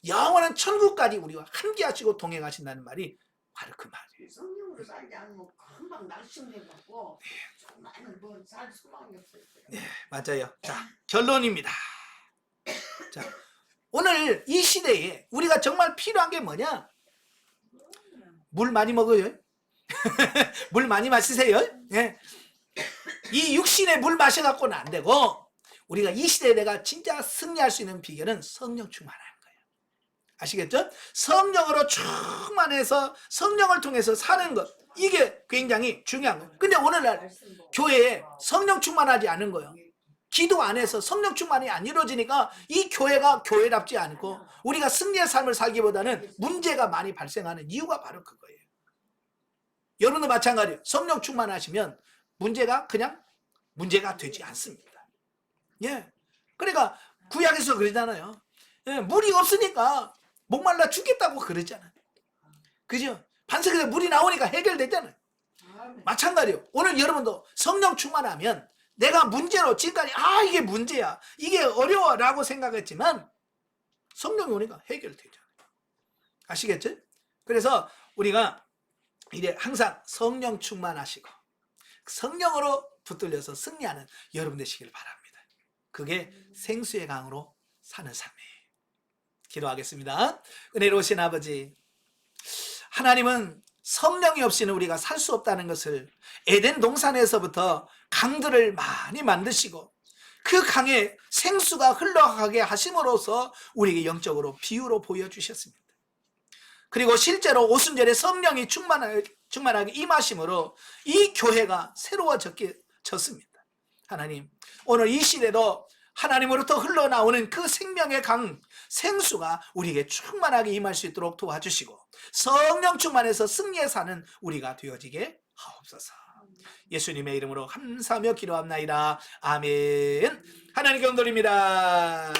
영원한 천국까지 우리와 함께 하시고 동행하신다는 말이 바로 그 말이에요. 성령으로 살지 않으면 금방 낙심해갖고 정말 뭐살 수밖에 없어요. 네, 맞아요. 자, 결론입니다. 자, 오늘 이 시대에 우리가 정말 필요한 게 뭐냐? 물 많이 먹어요. 물 많이 마시세요. 예. 이 육신의 물 마셔갖고는 안 되고, 우리가 이 시대에 내가 진짜 승리할 수 있는 비결은 성령 충만하는 거예요. 아시겠죠? 성령으로 충만해서 성령을 통해서 사는 것, 이게 굉장히 중요한 거예요. 근데 오늘날 교회에 성령 충만하지 않은 거예요. 기도 안에서 성령 충만이 안 이루어지니까 이 교회가 교회답지 않고 우리가 승리의 삶을 살기보다는 문제가 많이 발생하는 이유가 바로 그거예요. 여러분도 마찬가지예요. 성령 충만하시면 문제가 그냥 문제가 되지 않습니다. 예. 그러니까 구약에서 그러잖아요. 예, 물이 없으니까 목말라 죽겠다고 그러잖아요. 그죠? 반석에서 물이 나오니까 해결되잖아요. 마찬가지예요. 오늘 여러분도 성령 충만하면 내가 문제로 지금까지 이게 문제야, 이게 어려워 라고 생각했지만 성령이 오니까 해결되잖아요. 아시겠죠? 그래서 우리가 이제 항상 성령 충만하시고 성령으로 붙들려서 승리하는 여러분 되시길 바랍니다. 그게 생수의 강으로 사는 삶이에요. 기도하겠습니다. 은혜로우신 아버지, 하나님은 성령이 없이는 우리가 살 수 없다는 것을 에덴 동산에서부터 강들을 많이 만드시고 그 강에 생수가 흘러가게 하심으로써 우리에게 영적으로 비유로 보여주셨습니다. 그리고 실제로 오순절에 성령이 충만하게 임하심으로 이 교회가 새로워졌습니다. 하나님, 오늘 이 시대도 하나님으로부터 흘러나오는 그 생명의 강, 생수가 우리에게 충만하게 임할 수 있도록 도와주시고 성령 충만해서 승리에 사는 우리가 되어지게 하옵소서. 예수님의 이름으로 감사하며 기도합나이다. 아멘. 하나님께 영광드립니다.